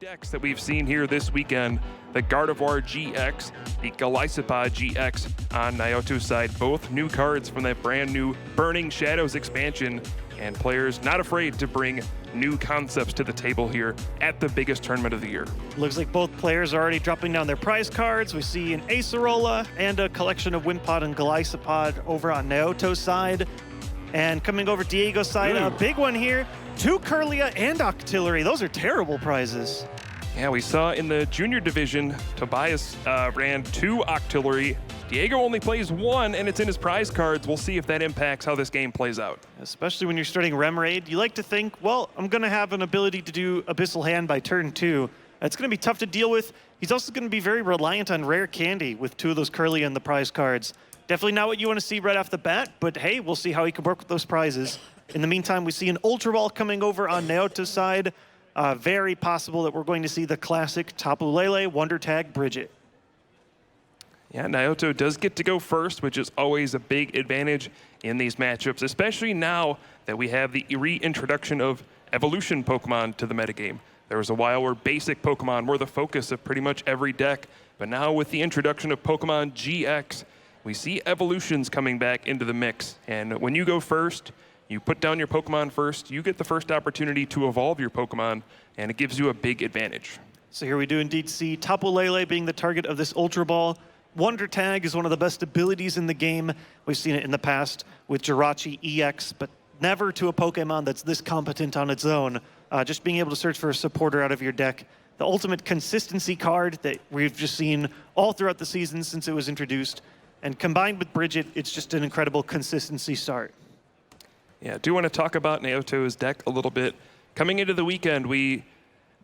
decks that we've seen here this weekend, the Gardevoir GX, the Golisopod GX on Naoto's side, both new cards from that brand new Burning Shadows expansion, and players not afraid to bring new concepts to the table here at the biggest tournament of the year. Looks like both players are already dropping down their prize cards. We see an Acerola and a collection of Wimpod and Golisopod over on Naoto's side. And coming over Diego's side, a big one here. 2 Kirlia and Octillery. Those are terrible prizes. Yeah, we saw in the junior division, Tobias ran 2 Octillery. Diego only plays 1, and it's in his prize cards. We'll see if that impacts how this game plays out. Especially when you're starting Remoraid, you like to think, well, I'm going to have an ability to do Abyssal Hand by turn 2. It's going to be tough to deal with. He's also going to be very reliant on Rare Candy with 2 of those Kirlia in the prize cards. Definitely not what you want to see right off the bat, but hey, we'll see how he can work with those prizes. In the meantime, we see an Ultra Ball coming over on Naoto's side. Very possible that we're going to see the classic Tapu Lele Wonder Tag Bridget. Yeah, Naoto does get to go first, which is always a big advantage in these matchups, especially now that we have the reintroduction of evolution Pokemon to the metagame. There was a while where basic Pokemon were the focus of pretty much every deck, but now with the introduction of Pokemon GX, we see evolutions coming back into the mix. And when you go first, you put down your Pokemon first, you get the first opportunity to evolve your Pokemon, and it gives you a big advantage. So here we do indeed see Tapu Lele being the target of this Ultra Ball. Wonder Tag is one of the best abilities in the game. We've seen it in the past with Jirachi EX, but never to a Pokemon that's this competent on its own. Just being able to search for a supporter out of your deck. The ultimate consistency card that we've just seen all throughout the season since it was introduced. And combined with Bridget, it's just an incredible consistency start. Yeah, I do want to talk about Naoto's deck a little bit. Coming into the weekend, we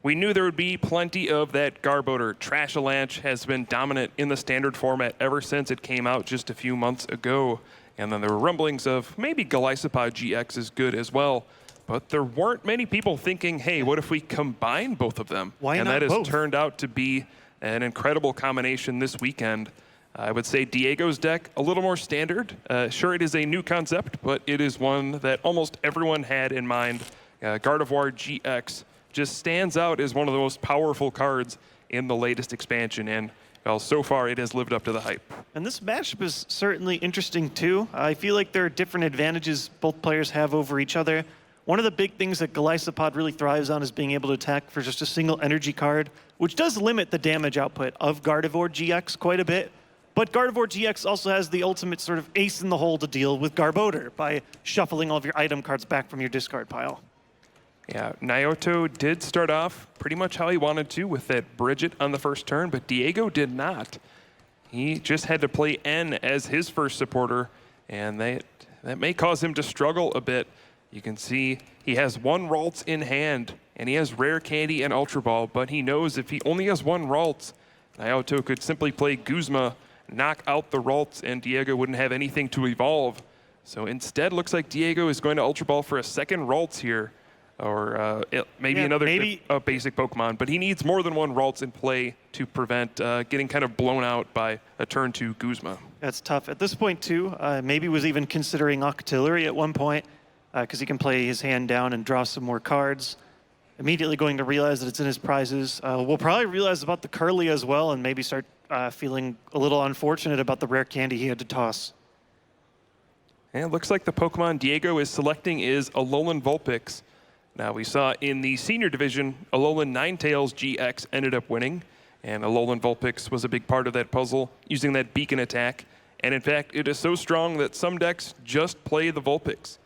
knew there would be plenty of that Garbodor. Trashalanche has been dominant in the standard format ever since it came out just a few months ago. And then there were rumblings of maybe Golisopod GX is good as well. But there weren't many people thinking, hey, what if we combine both of them? Why and not that has both? turned out to be an incredible combination this weekend. I would say Diego's deck, a little more standard. Sure, it is a new concept, but it is one that almost everyone had in mind. Gardevoir GX just stands out as one of the most powerful cards in the latest expansion, and well, so far it has lived up to the hype. And this matchup is certainly interesting too. I feel like there are different advantages both players have over each other. One of the big things that Golisopod really thrives on is being able to attack for just a single energy card, which does limit the damage output of Gardevoir GX quite a bit. But Gardevoir GX also has the ultimate sort of ace in the hole to deal with Garbodor by shuffling all of your item cards back from your discard pile. Yeah, Naoto did start off pretty much how he wanted to with that Bridget on the first turn, but Diego did not. He just had to play N as his first supporter, and that may cause him to struggle a bit. You can see he has 1 Ralts in hand, and he has Rare Candy and Ultra Ball, but he knows if he only has 1 Ralts, Naoto could simply play Guzma, knock out the Ralts, and Diego wouldn't have anything to evolve. So instead, looks like Diego is going to Ultra Ball for a second Ralts here, or maybe another basic Pokemon, but he needs more than 1 Ralts in play to prevent getting kind of blown out by a turn 2 Guzma. That's tough. At this point too, maybe was even considering Octillery at one point, because he can play his hand down and draw some more cards. Immediately going to realize that it's in his prizes. We'll probably realize about the Kirlia as well, and maybe start feeling a little unfortunate about the Rare Candy he had to toss. And it looks like the Pokemon Diego is selecting is Alolan Vulpix. Now we saw in the senior division, Alolan Ninetales GX ended up winning, and Alolan Vulpix was a big part of that puzzle, using that beacon attack. And in fact, it is so strong that some decks just play the Vulpix.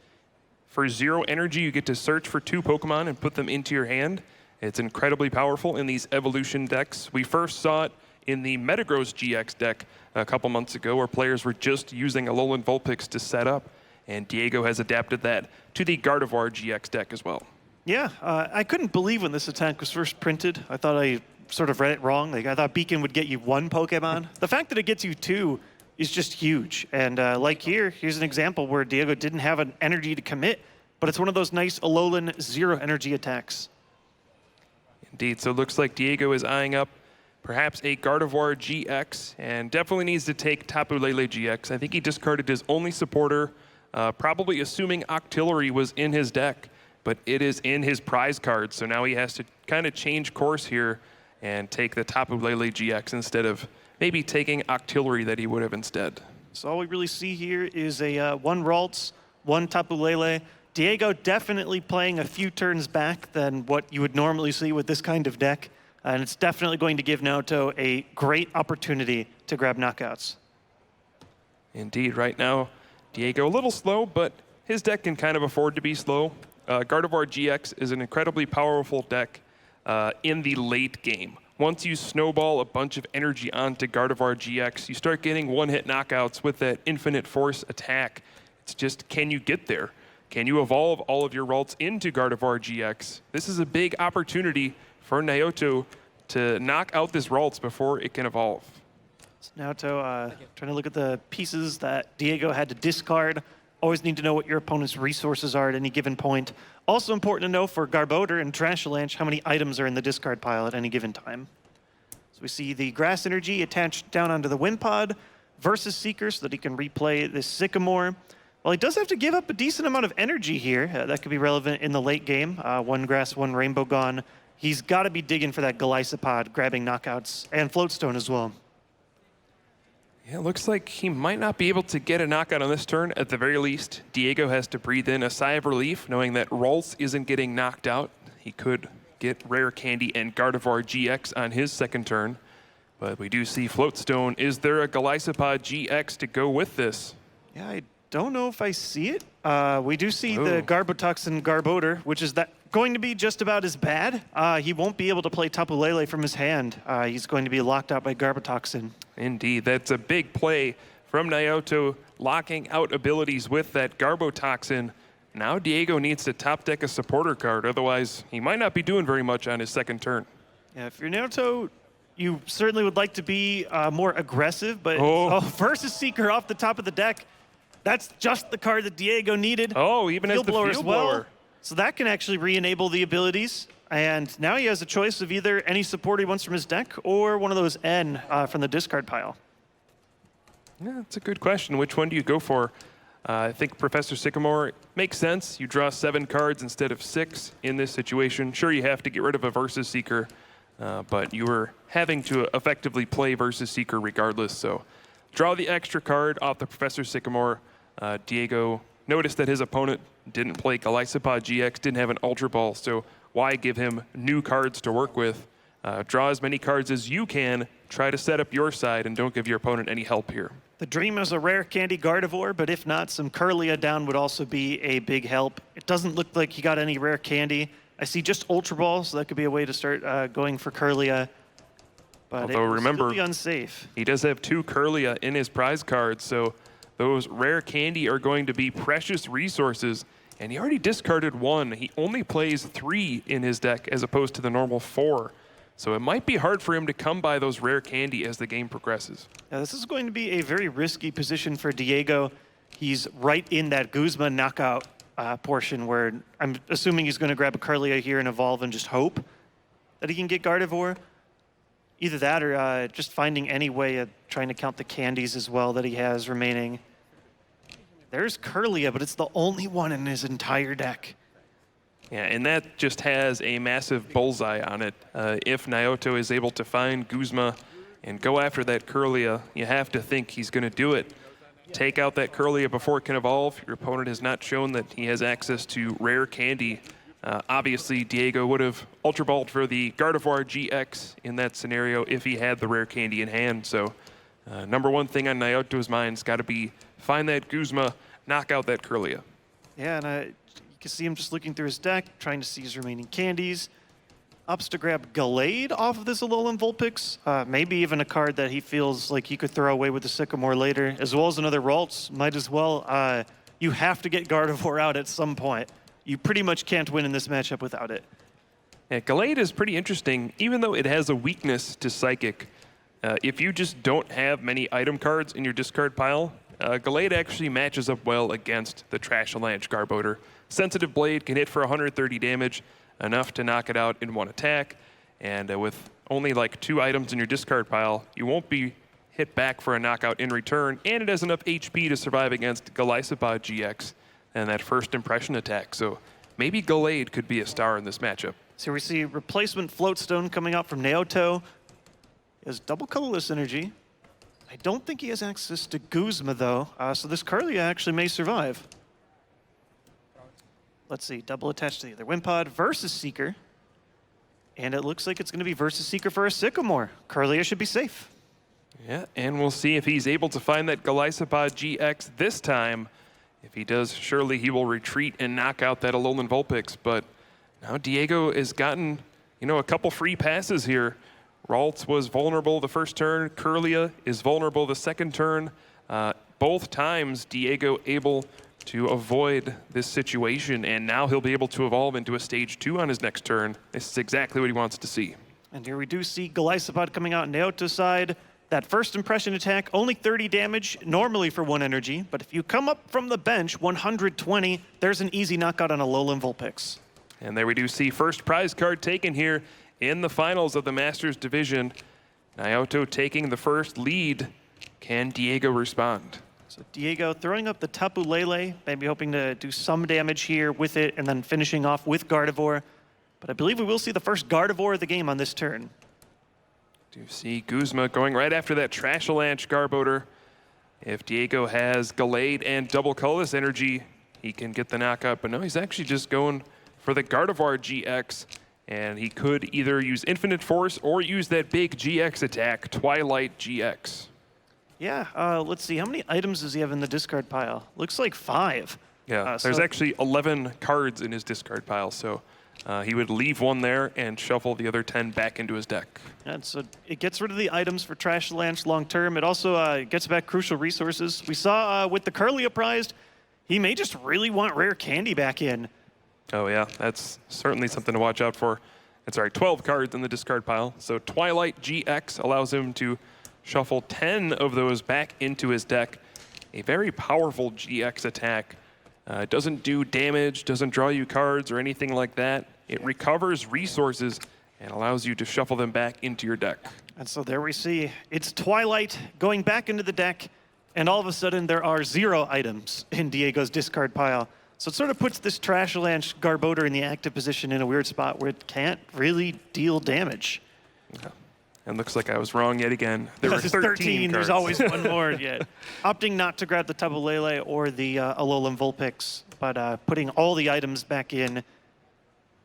For 0 energy, you get to search for 2 Pokemon and put them into your hand. It's incredibly powerful in these evolution decks. We first saw it in the Metagross GX deck a couple months ago, where players were just using Alolan Vulpix to set up, and Diego has adapted that to the Gardevoir GX deck as well. Yeah, I couldn't believe when this attack was first printed. I thought I sort of read it wrong. Like, I thought Beacon would get you 1 Pokemon. The fact that it gets you 2 is just huge. And like here's an example where Diego didn't have an energy to commit, but it's one of those nice Alolan 0 energy attacks. Indeed, so it looks like Diego is eyeing up perhaps a Gardevoir GX, and definitely needs to take Tapu Lele GX. I think he discarded his only supporter, probably assuming Octillery was in his deck. but it is in his prize card. So now he has to kind of change course here and take the Tapu Lele GX instead of maybe taking Octillery that he would have instead. So all we really see here is a one Ralts, one Tapu Lele. Diego definitely playing a few turns back than what you would normally see with this kind of deck. And it's definitely going to give Naoto a great opportunity to grab knockouts. Indeed, right now, Diego a little slow, but his deck can kind of afford to be slow. Gardevoir GX is an incredibly powerful deck in the late game. Once you snowball a bunch of energy onto Gardevoir GX, you start getting one-hit knockouts with that infinite force attack. It's just, can you get there? Can you evolve all of your Ralts into Gardevoir GX? This is a big opportunity for Naoto to knock out this Ralts before it can evolve. So Naoto trying to look at the pieces that Diego had to discard. Always need to know what your opponent's resources are at any given point. Also important to know for Garbodor and Trashalanche how many items are in the discard pile at any given time. So we see the Grass Energy attached down onto the Wind Pod versus Seeker so that he can replay this Sycamore. Well, he does have to give up a decent amount of energy here. That could be relevant in the late game. One Grass, one Rainbow gone. He's got to be digging for that Golisopod, grabbing knockouts, and Floatstone as well. Yeah, it looks like he might not be able to get a knockout on this turn. At the very least, Diego has to breathe in a sigh of relief, knowing that Ralts isn't getting knocked out. He could get Rare Candy and Gardevoir GX on his second turn. But we do see Floatstone. Is there a Golisopod GX to go with this? Yeah, I don't know if I see it. We do see the Garbotoxin Garbodor, which is going to be just about as bad. He won't be able to play Tapu Lele from his hand. He's going to be locked out by Garbotoxin. Indeed, that's a big play from Naoto, locking out abilities with that Garbotoxin. Now Diego needs to top deck a supporter card, otherwise he might not be doing very much on his second turn. Yeah, if you're Naoto, you certainly would like to be more aggressive, but versus Seeker off the top of the deck, that's just the card that Diego needed. Oh, even as the Blower Field as well. Blower. So that can actually re-enable the abilities. And now he has a choice of either any support he wants from his deck or one of those N from the discard pile. Yeah, that's a good question. Which one do you go for? I think Professor Sycamore makes sense. You draw 7 cards instead of 6 in this situation. Sure, you have to get rid of a Versus Seeker, but you were having to effectively play Versus Seeker regardless. So draw the extra card off the Professor Sycamore. Diego noticed that his opponent didn't play Golisopod GX, didn't have an Ultra Ball, so why give him new cards to work with? Draw as many cards as you can, try to set up your side, and don't give your opponent any help here. The dream is a Rare Candy Gardevoir, but if not, some Curlia down would also be a big help. It doesn't look like he got any Rare Candy. I see just Ultra Ball, so that could be a way to start going for Curlia. But although remember, still be unsafe. He does have 2 Curlia in his prize cards, so those Rare Candy are going to be precious resources. And he already discarded 1. He only plays 3 in his deck as opposed to the normal 4. So it might be hard for him to come by those Rare Candy as the game progresses. Yeah, this is going to be a very risky position for Diego. He's right in that Guzma knockout portion where I'm assuming he's going to grab a Curlia here and evolve and just hope that he can get Gardevoir. Either that or just finding any way of trying to count the candies as well that he has remaining. There's Curlia, but it's the only one in his entire deck. Yeah, and that just has a massive bullseye on it. If Naoto is able to find Guzma and go after that Curlia, you have to think he's going to do it. Take out that Curlia before it can evolve. Your opponent has not shown that he has access to Rare Candy. Obviously, Diego would have Ultra Balled for the Gardevoir GX in that scenario if he had the Rare Candy in hand. So, number one thing on Naoto's mind's got to be find that Guzma, knock out that Curlia. Yeah, and you can see him just looking through his deck, trying to see his remaining candies. Ups to grab Gallade off of this Alolan Vulpix. Maybe even a card that he feels like he could throw away with the Sycamore later, as well as another Ralts. Might as well. You have to get Gardevoir out at some point. You pretty much can't win in this matchup without it. Yeah, Gallade is pretty interesting, even though it has a weakness to Psychic. If you just don't have many item cards in your discard pile, Gallade actually matches up well against the Trashalanche Garbodor. Sensitive Blade can hit for 130 damage, enough to knock it out in 1 attack. And with only like 2 items in your discard pile, you won't be hit back for a knockout in return, and it has enough HP to survive against Golisopod GX and that first impression attack. So maybe Gallade could be a star in this matchup. So we see replacement Floatstone coming out from Naoto. He has double colorless energy. I don't think he has access to Guzma, though, so this Karlia actually may survive. Let's see, double attached to the other Wimpod versus Seeker. And it looks like it's going to be versus Seeker for a Sycamore. Karlia should be safe. Yeah, and we'll see if he's able to find that Galisopod GX this time. If he does, surely he will retreat and knock out that Alolan Vulpix. But now Diego has gotten, a couple free passes here. Ralts was vulnerable the first turn. Kirlia is vulnerable the second turn. Both times, Diego able to avoid this situation, and now he'll be able to evolve into a stage 2 on his next turn. This is exactly what he wants to see. And here we do see Galisopod coming out on Naoto's side. That first impression attack, only 30 damage, normally for 1 energy, but if you come up from the bench, 120, there's an easy knockout on a Alolan Vulpix. And there we do see first prize card taken here in the finals of the Masters Division. Naoto taking the first lead. Can Diego respond? So Diego throwing up the Tapu Lele, maybe hoping to do some damage here with it, and then finishing off with Gardevoir. But I believe we will see the first Gardevoir of the game on this turn. Do see Guzma going right after that Trashalanche Garbodor. If Diego has Gallade and double colorless energy, he can get the knockout. But no, he's actually just going for the Gardevoir GX. And he could either use Infinite Force or use that big GX attack, Twilight GX. Yeah, let's see. How many items does he have in the discard pile? Looks like 5. Yeah, there's actually 11 cards in his discard pile. So he would leave one there and shuffle the other 10 back into his deck. And so it gets rid of the items for Trashalanche long term. It also gets back crucial resources. We saw with the Kirlia prized, he may just really want rare candy back in. Oh yeah, that's certainly something to watch out for. It's 12 cards in the discard pile. So Twilight GX allows him to shuffle 10 of those back into his deck. A very powerful GX attack. Doesn't do damage, doesn't draw you cards or anything like that. It recovers resources and allows you to shuffle them back into your deck. And so there we see it's Twilight going back into the deck, and all of a sudden there are 0 items in Diego's discard pile. So it sort of puts this Trashalanche Garbodor in the active position in a weird spot where it can't really deal damage. Yeah. And looks like I was wrong yet again. There were 13 cards. There's always one more yet. Opting not to grab the Tapu Lele or the Alolan Vulpix, but putting all the items back in.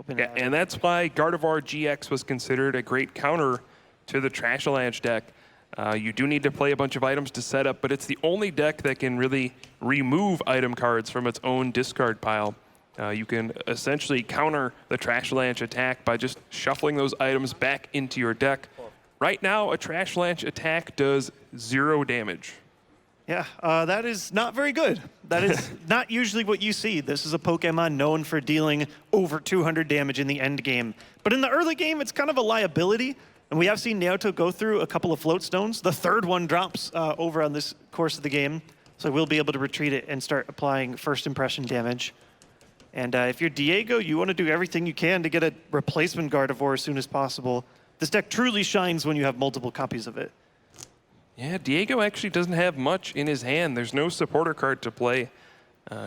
Yeah, and that's why Gardevoir GX was considered a great counter to the Trashalanche deck. You do need to play a bunch of items to set up, but it's the only deck that can really remove item cards from its own discard pile. You can essentially counter the Trashalanche attack by just shuffling those items back into your deck. Right now, a Trashalanche attack does 0 damage. Yeah, that is not very good. That is not usually what you see. This is a Pokemon known for dealing over 200 damage in the end game. But in the early game, it's kind of a liability. And we have seen Naoto go through a couple of float stones. The third one drops over on this course of the game. So we'll be able to retreat it and start applying first impression damage. And if you're Diego, you want to do everything you can to get a replacement Gardevoir as soon as possible. This deck truly shines when you have multiple copies of it. Yeah, Diego actually doesn't have much in his hand. There's no supporter card to play.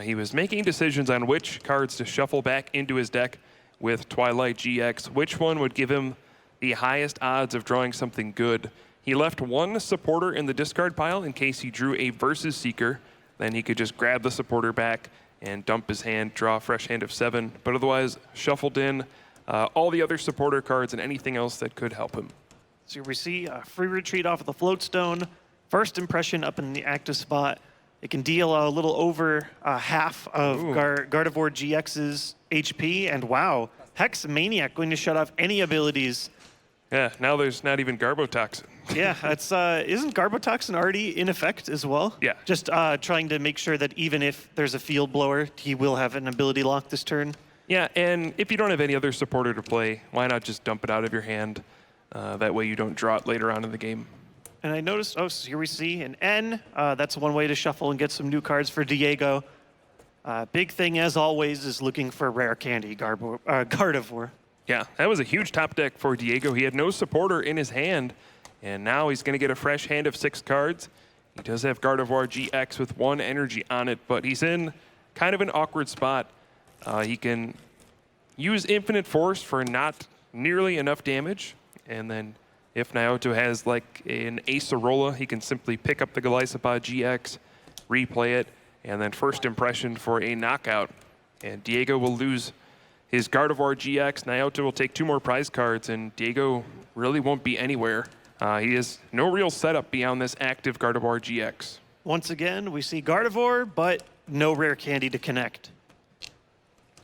He was making decisions on which cards to shuffle back into his deck with Twilight GX, which one would give him the highest odds of drawing something good. He left one supporter in the discard pile in case he drew a Versus Seeker. Then he could just grab the supporter back and dump his hand, draw a fresh hand of 7, but otherwise shuffled in all the other supporter cards and anything else that could help him. So we see a free retreat off of the float stone. First impression up in the active spot. It can deal a little over half of Gardevoir GX's HP, and wow, Hex Maniac going to shut off any abilities. Yeah, now there's not even Garbotoxin. Yeah, it's isn't Garbotoxin already in effect as well? Yeah. Just trying to make sure that even if there's a field blower, he will have an ability lock this turn. Yeah, and if you don't have any other supporter to play, why not just dump it out of your hand? That way you don't draw it later on in the game. And I noticed, so here we see an N. That's one way to shuffle and get some new cards for Diego. Big thing, as always, is looking for rare candy, Gardevoir. Yeah, that was a huge top deck for Diego. He had no supporter in his hand, and now he's going to get a fresh hand of 6 cards. He does have Gardevoir GX with 1 energy on it, but he's in kind of an awkward spot. He can use Infinite Force for not nearly enough damage. And then if Naoto has like an Acerola, he can simply pick up the Glycopod GX, replay it, and then first impression for a knockout. And Diego will lose his Gardevoir GX. Naoto will take 2 more prize cards, and Diego really won't be anywhere. He has no real setup beyond this active Gardevoir GX. Once again, we see Gardevoir, but no rare candy to connect.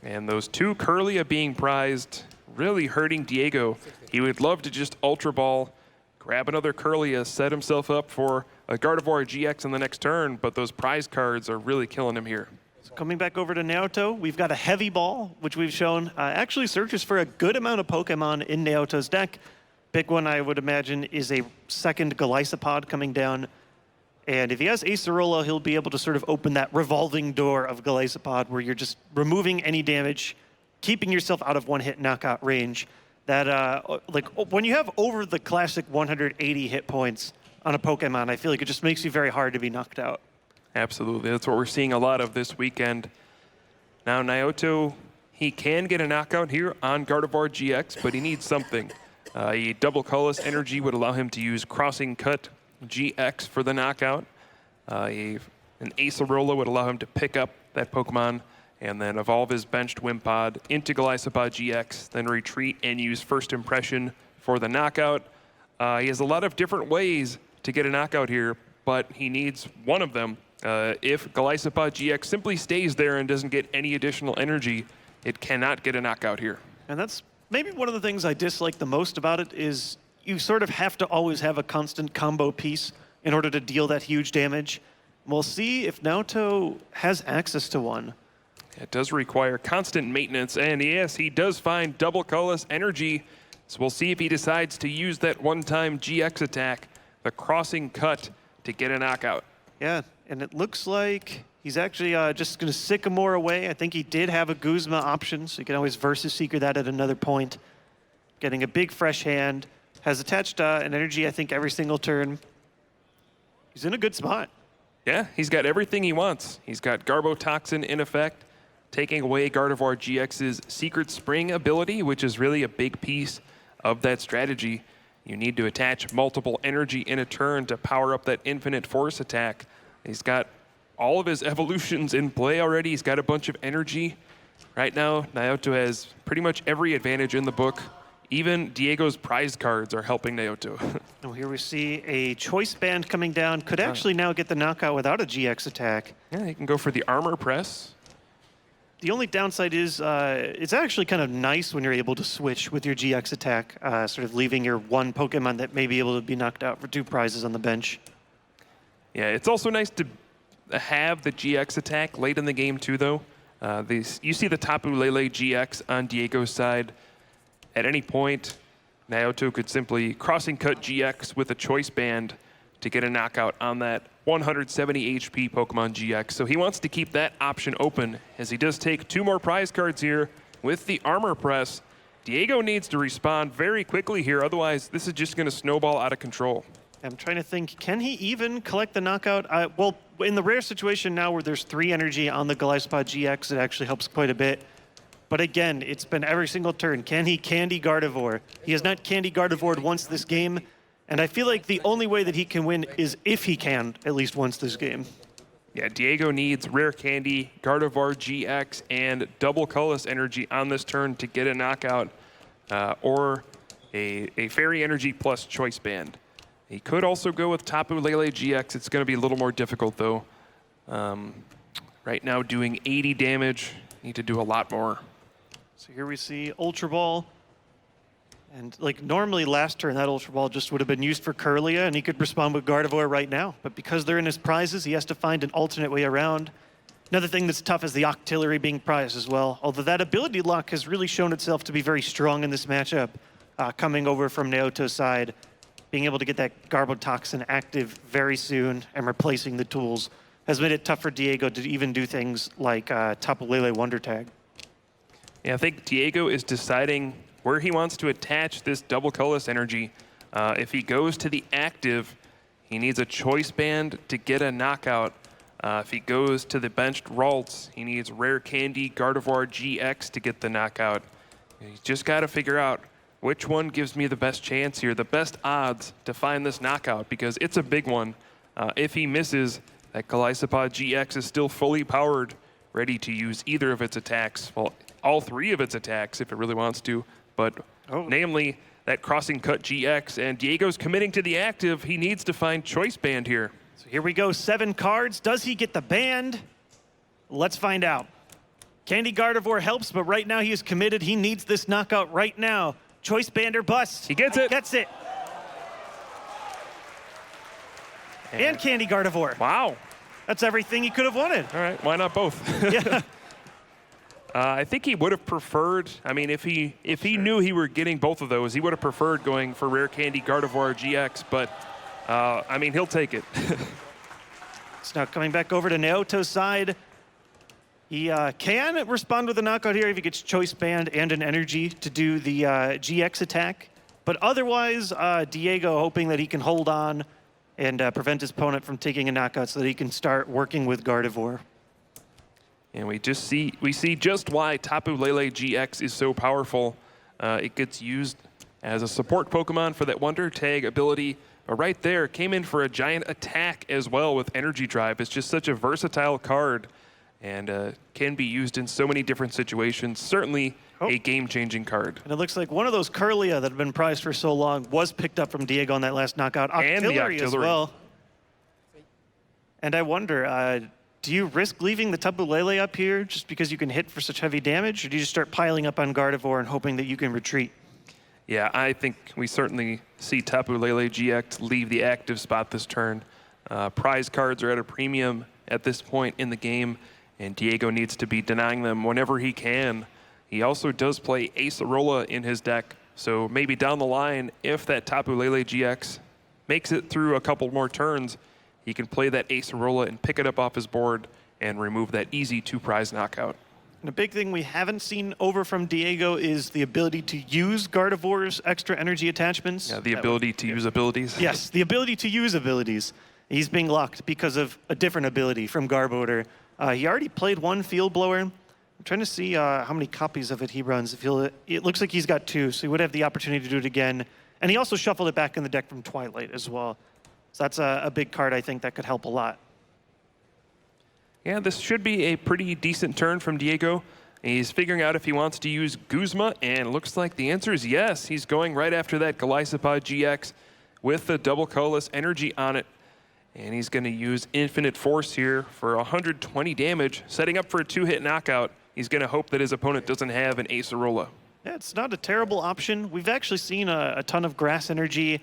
And those 2 Kirlia being prized, really hurting Diego. He would love to just Ultra Ball, grab another Kirlia, set himself up for a Gardevoir GX in the next turn, but those prize cards are really killing him here. So coming back over to Naoto, we've got a Heavy Ball, which we've shown actually searches for a good amount of Pokemon in Naoto's deck. Big one, I would imagine, is a second Glycopod coming down. And if he has Acerola, he'll be able to sort of open that revolving door of Glycopod where you're just removing any damage, keeping yourself out of one-hit knockout range. That, like, when you have over the classic 180 hit points on a Pokemon, I feel like it just makes you very hard to be knocked out. Absolutely. That's what we're seeing a lot of this weekend. Now, Naoto, he can get a knockout here on Gardevoir GX, but he needs something. A double colorless energy would allow him to use Crossing Cut GX for the knockout. An Acerola would allow him to pick up that Pokemon and then evolve his benched Wimpod into Glycopod GX, then retreat and use First Impression for the knockout. He has a lot of different ways to get a knockout here, but he needs one of them. If Glycopod GX simply stays there and doesn't get any additional energy, it cannot get a knockout here. And that's maybe one of the things I dislike the most about it is you sort of have to always have a constant combo piece in order to deal that huge damage. We'll see if Naoto has access to one. It does require constant maintenance, and yes, he does find double colorless energy. So we'll see if he decides to use that one-time GX attack, the Crossing Cut, to get a knockout. Yeah, and it looks like he's actually just going to Sycamore away. I think he did have a Guzma option, so you can always Versus Seeker that at another point. Getting a big fresh hand. Has attached an energy, I think, every single turn. He's in a good spot. Yeah, he's got everything he wants. He's got Garbotoxin in effect, taking away Gardevoir GX's Secret Spring ability, which is really a big piece of that strategy. You need to attach multiple energy in a turn to power up that Infinite Force attack. He's got all of his evolutions in play already. He's got a bunch of energy. Right now, Naoto has pretty much every advantage in the book. Even Diego's prize cards are helping Naoto. Oh, here we see a Choice Band coming down. Could actually now get the knockout without a GX attack. Yeah, he can go for the Armor Press. The only downside is it's actually kind of nice when you're able to switch with your GX attack, sort of leaving your one Pokemon that may be able to be knocked out for 2 prizes on the bench. Yeah, it's also nice to have the GX attack late in the game too, though. You see the Tapu Lele GX on Diego's side. At any point, Naoto could simply Crossing Cut GX with a Choice Band to get a knockout on that 170 HP Pokemon GX. So he wants to keep that option open as he does take 2 more prize cards here with the Armor Press. Diego needs to respond very quickly here, otherwise this is just going to snowball out of control. I'm trying to think, can he even collect the knockout? Well, in the rare situation now where there's 3 energy on the Glycopod GX, it actually helps quite a bit. But again, it's been every single turn. Can he candy Gardevoir? He has not candy Gardevoired once this game, and I feel like the only way that he can win is if he can at least once this game. Yeah, Diego needs Rare Candy, Gardevoir GX, and double colorless energy on this turn to get a knockout, or a Fairy Energy plus Choice Band. He could also go with Tapu Lele GX. It's going to be a little more difficult, though. Right now, doing 80 damage. Need to do a lot more. So here we see Ultra Ball. And like normally last turn, that Ultra Ball just would have been used for Kirlia, and he could respond with Gardevoir right now. But because they're in his prizes, he has to find an alternate way around. Another thing that's tough is the Octillery being prized as well. Although that ability lock has really shown itself to be very strong in this matchup, coming over from Naoto's side. Being able to get that Garbotoxin active very soon and replacing the tools has made it tough for Diego to even do things like Tapu Lele Wonder Tag. Yeah, I think Diego is deciding where he wants to attach this double colorless energy. If he goes to the active, he needs a Choice Band to get a knockout. If he goes to the benched Ralts, he needs Rare Candy Gardevoir GX to get the knockout. You just got to figure out which one gives me the best chance here, the best odds to find this knockout, because it's a big one. If he misses, that Golisopod GX is still fully powered, ready to use either of its attacks. Well, all three of its attacks if it really wants to, but namely that Crossing Cut GX. And Diego's committing to the active. He needs to find Choice Band here. So here we go, 7 cards. Does he get the band? Let's find out. Candy Gardevoir helps, but right now he is committed. He needs this knockout right now. Choice Band or bust. He gets it. Gets it. And Candy Gardevoir. Wow. That's everything he could have wanted. All right, why not both? Yeah. I think he would have preferred, I mean, if he knew he were getting both of those, he would have preferred going for Rare Candy Gardevoir GX, but I mean, he'll take it. So now coming back over to Naoto's side. He can respond with a knockout here if he gets Choice Band and an energy to do the GX attack. But otherwise, Diego hoping that he can hold on and prevent his opponent from taking a knockout so that he can start working with Gardevoir. And we see just why Tapu Lele GX is so powerful. It gets used as a support Pokemon for that Wonder Tag ability. But right there, came in for a giant attack as well with Energy Drive. It's just such a versatile card and can be used in so many different situations. Certainly a game-changing card. And it looks like one of those Curlia that have been prized for so long was picked up from Diego on that last knockout. And the Octillery as well. And I wonder, do you risk leaving the Tapu Lele up here just because you can hit for such heavy damage? Or do you just start piling up on Gardevoir and hoping that you can retreat? Yeah, I think we certainly see Tapu Lele GX leave the active spot this turn. Prize cards are at a premium at this point in the game, and Diego needs to be denying them whenever he can. He also does play Acerola in his deck, so maybe down the line, if that Tapu Lele GX makes it through a couple more turns, he can play that Acerola and pick it up off his board and remove that easy 2-prize knockout. And a big thing we haven't seen over from Diego is the ability to use Gardevoir's extra energy attachments. Yeah, the ability to use abilities. Yes, the ability to use abilities. He's being locked because of a different ability from Garbodor. He already played one Field Blower. I'm trying to see how many copies of it he runs. It looks like he's got 2, so he would have the opportunity to do it again. And he also shuffled it back in the deck from Twilight as well. So that's a big card, I think, that could help a lot. Yeah, this should be a pretty decent turn from Diego. He's figuring out if he wants to use Guzma, and looks like the answer is yes. He's going right after that Golisopod GX with the double colorless energy on it. And he's going to use Infinite Force here for 120 damage, setting up for a 2-hit knockout. He's going to hope that his opponent doesn't have an Acerola. Yeah, it's not a terrible option. We've actually seen a ton of grass energy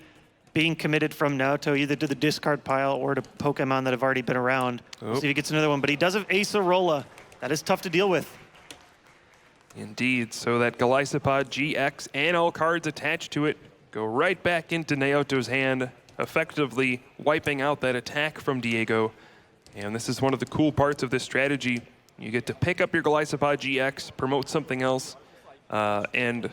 being committed from Naoto, either to the discard pile or to Pokemon that have already been around. We'll see if he gets another one, but he does have Acerola. That is tough to deal with. Indeed, so that Golisopod GX and all cards attached to it go right back into Naoto's hand, effectively wiping out that attack from Diego. And this is one of the cool parts of this strategy. You get to pick up your Golisopod GX, promote something else, and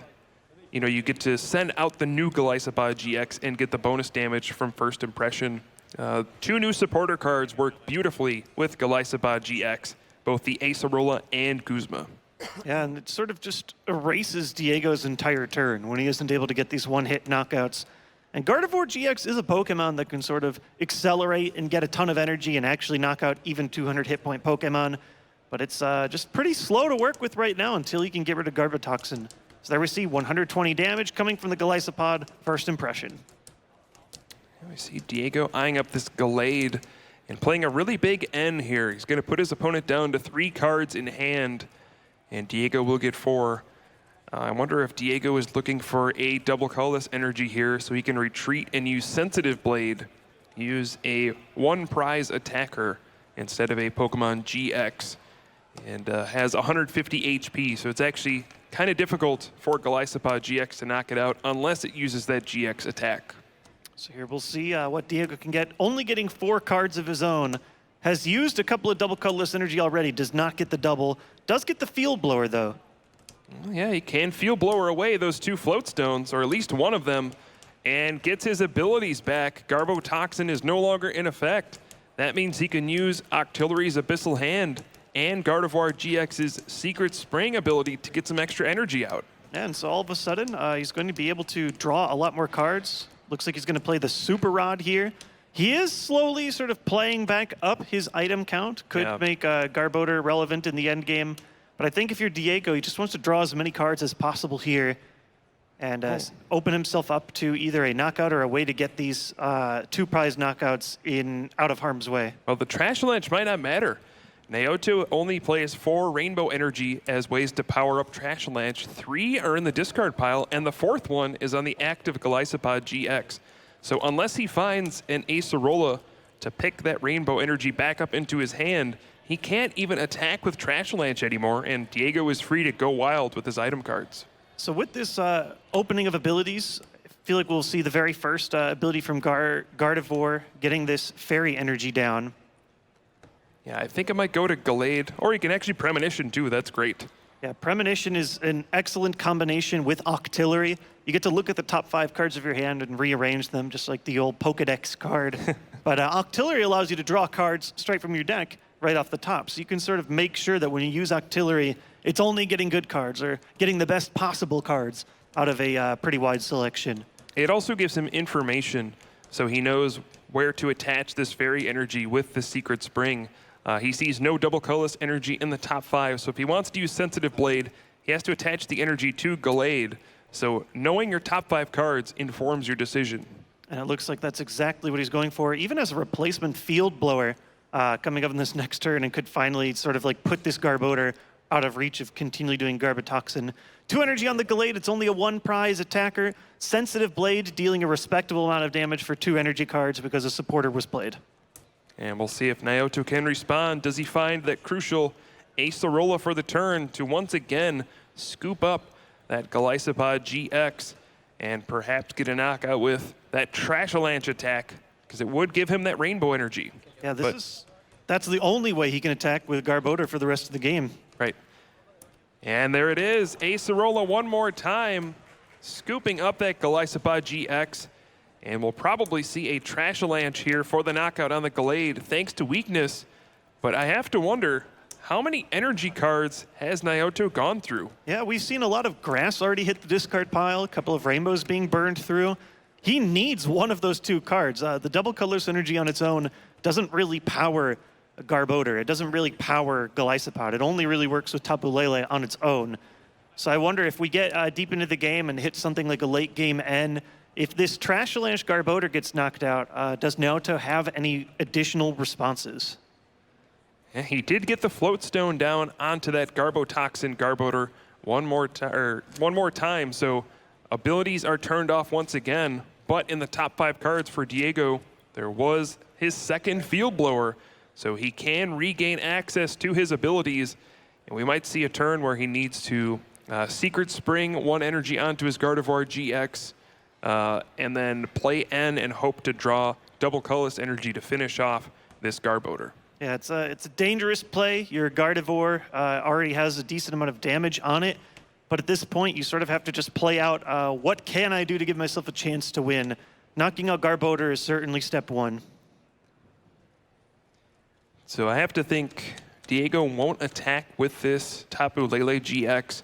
you get to send out the new Golisopod GX and get the bonus damage from first impression. 2 new supporter cards work beautifully with Golisopod GX, both the Acerola and Guzma. Yeah, and it sort of just erases Diego's entire turn when he isn't able to get these one-hit knockouts. And Gardevoir GX is a Pokemon that can sort of accelerate and get a ton of energy and actually knock out even 200 hit point Pokemon. But it's just pretty slow to work with right now until you can get rid of Garbotoxin. So there we see 120 damage coming from the Golisopod, first impression. We see Diego eyeing up this Gallade and playing a really big N here. He's going to put his opponent down to 3 cards in hand, and Diego will get 4. I wonder if Diego is looking for a double colorless energy here so he can retreat and use Sensitive Blade. Use a 1-prize attacker instead of a Pokemon GX, and has 150 HP, so it's actually kind of difficult for Golisopod GX to knock it out unless it uses that GX attack. So here we'll see what Diego can get. Only getting 4 cards of his own. Has used a couple of double colorless energy already. Does not get the double. Does get the Field Blower, though. Well, yeah, he can Field Blower away those 2 Float Stones, or at least one of them, and gets his abilities back. Garbotoxin is no longer in effect. That means he can use Octillery's Abyssal Hand and Gardevoir GX's Secret Spring ability to get some extra energy out. And so all of a sudden, he's going to be able to draw a lot more cards. Looks like he's going to play the Super Rod here. He is slowly sort of playing back up his item count. Could make Garbodor relevant in the end game. But I think if you're Diego, he just wants to draw as many cards as possible here and open himself up to either a knockout or a way to get these 2 prize knockouts out of harm's way. Well, the Trash Launch might not matter. Naoto only plays 4 Rainbow Energy as ways to power up Trash Launch. 3 are in the discard pile, and the 4th one is on the active Golisopod GX. So unless he finds an Acerola to pick that Rainbow Energy back up into his hand, he can't even attack with Trash Launch anymore, and Diego is free to go wild with his item cards. So with this opening of abilities, I feel like we'll see the very first ability from Gardevoir getting this Fairy Energy down. Yeah, I think I might go to Gallade, or you can actually Premonition too, that's great. Yeah, Premonition is an excellent combination with Octillery. You get to look at the top 5 cards of your hand and rearrange them, just like the old Pokedex card. But Octillery allows you to draw cards straight from your deck right off the top. So you can sort of make sure that when you use Octillery, it's only getting good cards or getting the best possible cards out of a pretty wide selection. It also gives him information, so he knows where to attach this Fairy Energy with the Secret Spring. He sees no double colorless energy in the top 5, so if he wants to use Sensitive Blade, he has to attach the energy to Gallade. So knowing your top 5 cards informs your decision. And it looks like that's exactly what he's going for, even as a replacement Field Blower coming up in this next turn, and could finally sort of like put this Garbodor out of reach of continually doing Garbotoxin. 2 energy on the Gallade, it's only a 1 prize attacker. Sensitive Blade dealing a respectable amount of damage for 2 energy cards because a supporter was played. And we'll see if Naoto can respond. Does he find that crucial Acerola for the turn to once again scoop up that Golisopod GX and perhaps get a knockout with that Trashalanche attack, because it would give him that Rainbow Energy. Yeah, that's the only way he can attack with Garbodor for the rest of the game. Right. And there it is, Acerola one more time, scooping up that Golisopod GX. And we'll probably see a Trashalanche here for the knockout on the Gallade, thanks to weakness. But I have to wonder, how many energy cards has Naoto gone through? Yeah, we've seen a lot of grass already hit the discard pile, a couple of rainbows being burned through. He needs one of those 2 cards. The double colorless energy on its own doesn't really power Garbodor. It doesn't really power Golisopod. It only really works with Tapu Lele on its own. So I wonder if we get deep into the game and hit something like a late game N, if this Trashalanche Garbodor gets knocked out, does Naoto have any additional responses? Yeah, he did get the Float Stone down onto that Garbotoxin Garbodor one more time, so abilities are turned off once again. But in the top 5 cards for Diego, there was his second Field Blower, so he can regain access to his abilities, and we might see a turn where he needs to Secret Spring 1 energy onto his Gardevoir GX, and then play N and hope to draw double colorless energy to finish off this Garbodor. Yeah, it's a dangerous play. Your Gardevoir already has a decent amount of damage on it, but at this point you sort of have to just play out what can I do to give myself a chance to win. Knocking out Garbodor is certainly step 1. So I have to think Diego won't attack with this Tapu Lele GX.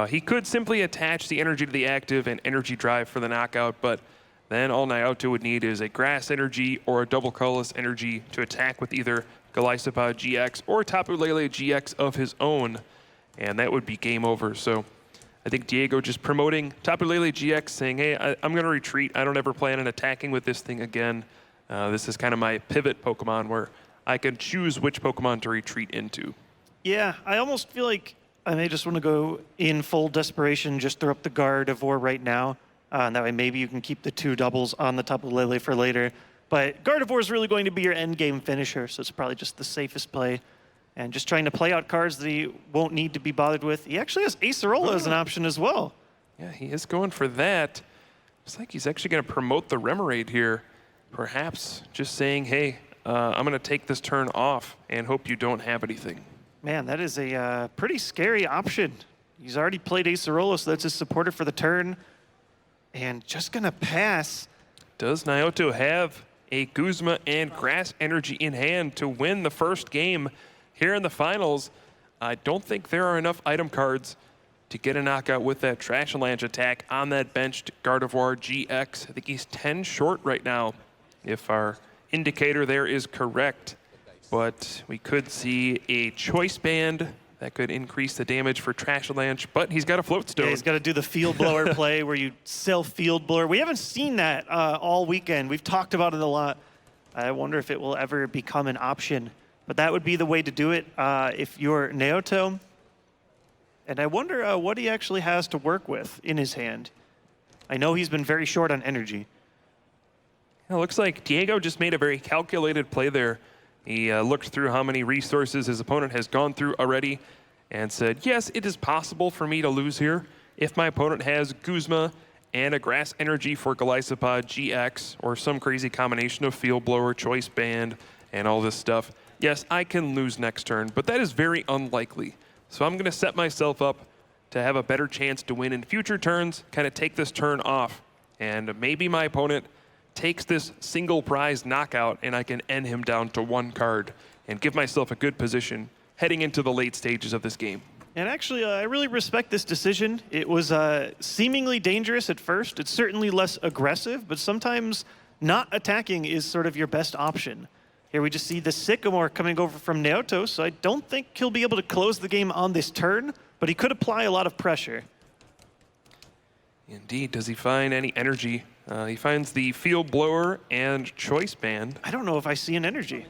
He could simply attach the energy to the active and energy drive for the knockout, but then all Naoto would need is a grass energy or a double colorless energy to attack with either Golisopod GX or Tapu Lele GX of his own, and that would be game over. So I think Diego just promoting Tapu Lele GX, saying, hey, I'm going to retreat. I don't ever plan on attacking with this thing again. This is kind of my pivot Pokemon where I can choose which Pokemon to retreat into. Yeah, I almost feel like I may just want to go in full desperation, just throw up the Gardevoir right now. And that way maybe you can keep the 2 doubles on the Tapu Lele for later. But Gardevoir is really going to be your end game finisher, so it's probably just the safest play. And just trying to play out cards that he won't need to be bothered with. He actually has Acerola as an option as well. Yeah, he is going for that. Looks like he's actually going to promote the Remoraid here. Perhaps just saying, hey, I'm going to take this turn off and hope you don't have anything. Man, that is a pretty scary option. He's already played Acerola, so that's his supporter for the turn. And just going to pass. Does Naoto have a Guzma and Grass Energy in hand to win the first game here in the finals? I don't think there are enough item cards to get a knockout with that Trash Avalanche attack on that benched Gardevoir GX. I think he's 10 short right now, if our indicator there is correct. But we could see a Choice Band that could increase the damage for Trash Avalanche, but he's got a Float Stone. Yeah, he's got to do the Field Blower play where you sell Field Blower. We haven't seen that all weekend. We've talked about it a lot. I wonder if it will ever become an option, but that would be the way to do it if you're Naoto. And I wonder what he actually has to work with in his hand. I know he's been very short on energy. It looks like Diego just made a very calculated play there. He looked through how many resources his opponent has gone through already and said, yes, it is possible for me to lose here if my opponent has Guzma and a Grass Energy for Golisopod GX or some crazy combination of Field Blower, Choice Band, and all this stuff. Yes, I can lose next turn, but that is very unlikely. So I'm going to set myself up to have a better chance to win in future turns, kind of take this turn off. And maybe my opponent takes this single prize knockout and I can end him down to 1 card and give myself a good position heading into the late stages of this game. And actually, I really respect this decision. It was seemingly dangerous at first. It's certainly less aggressive, but sometimes not attacking is sort of your best option. Here we just see the Sycamore coming over from Naoto, so I don't think he'll be able to close the game on this turn, but he could apply a lot of pressure. Indeed. Does he find any energy? He finds the Field Blower and Choice Band. I don't know if I see an energy.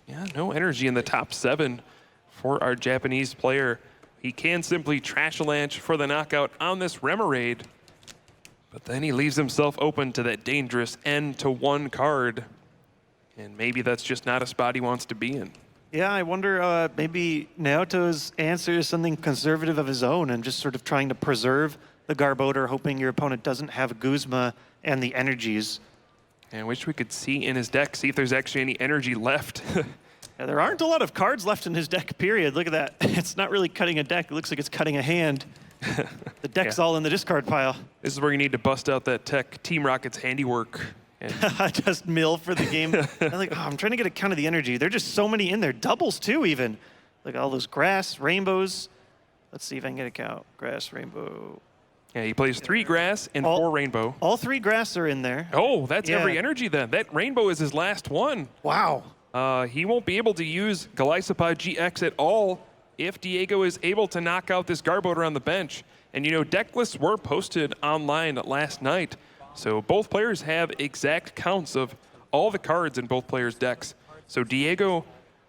Yeah, no energy in the top 7 for our Japanese player. He can simply Trash Avalanche for the knockout on this Remoraid, but then he leaves himself open to that dangerous end to 1 card. And maybe that's just not a spot he wants to be in. Yeah, I wonder maybe Naoto's answer is something conservative of his own and just sort of trying to preserve the Garbodor, hoping your opponent doesn't have Guzma and the energies. And I wish we could see in his deck, see if there's actually any energy left. Yeah, there aren't a lot of cards left in his deck, period. Look at that. It's not really cutting a deck. It looks like it's cutting a hand. The deck's all in the discard pile. This is where you need to bust out that tech Team Rocket's handiwork. And just mill for the game. I'm trying to get a count of the energy. There are just so many in there. Doubles, too, even. Look at all those grass, rainbows. Let's see if I can get a count. Grass, rainbow. Yeah, he plays 3 grass and 4 rainbow. All 3 grass are in there. Oh, that's every energy then. That rainbow is his last one. Wow. He won't be able to use Golisopod GX at all if Diego is able to knock out this Garbodor on the bench. And you know, deck lists were posted online last night. So both players have exact counts of all the cards in both players' decks. So Diego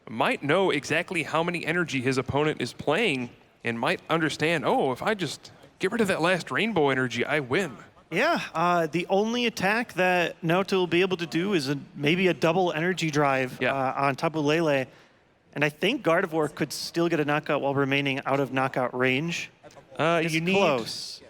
might know exactly how many energy his opponent is playing and might understand, oh, if I just get rid of that last rainbow energy, I win. Yeah, the only attack that Naoto will be able to do is maybe a double energy drive on Tapu Lele. And I think Gardevoir could still get a knockout while remaining out of knockout range. You need close.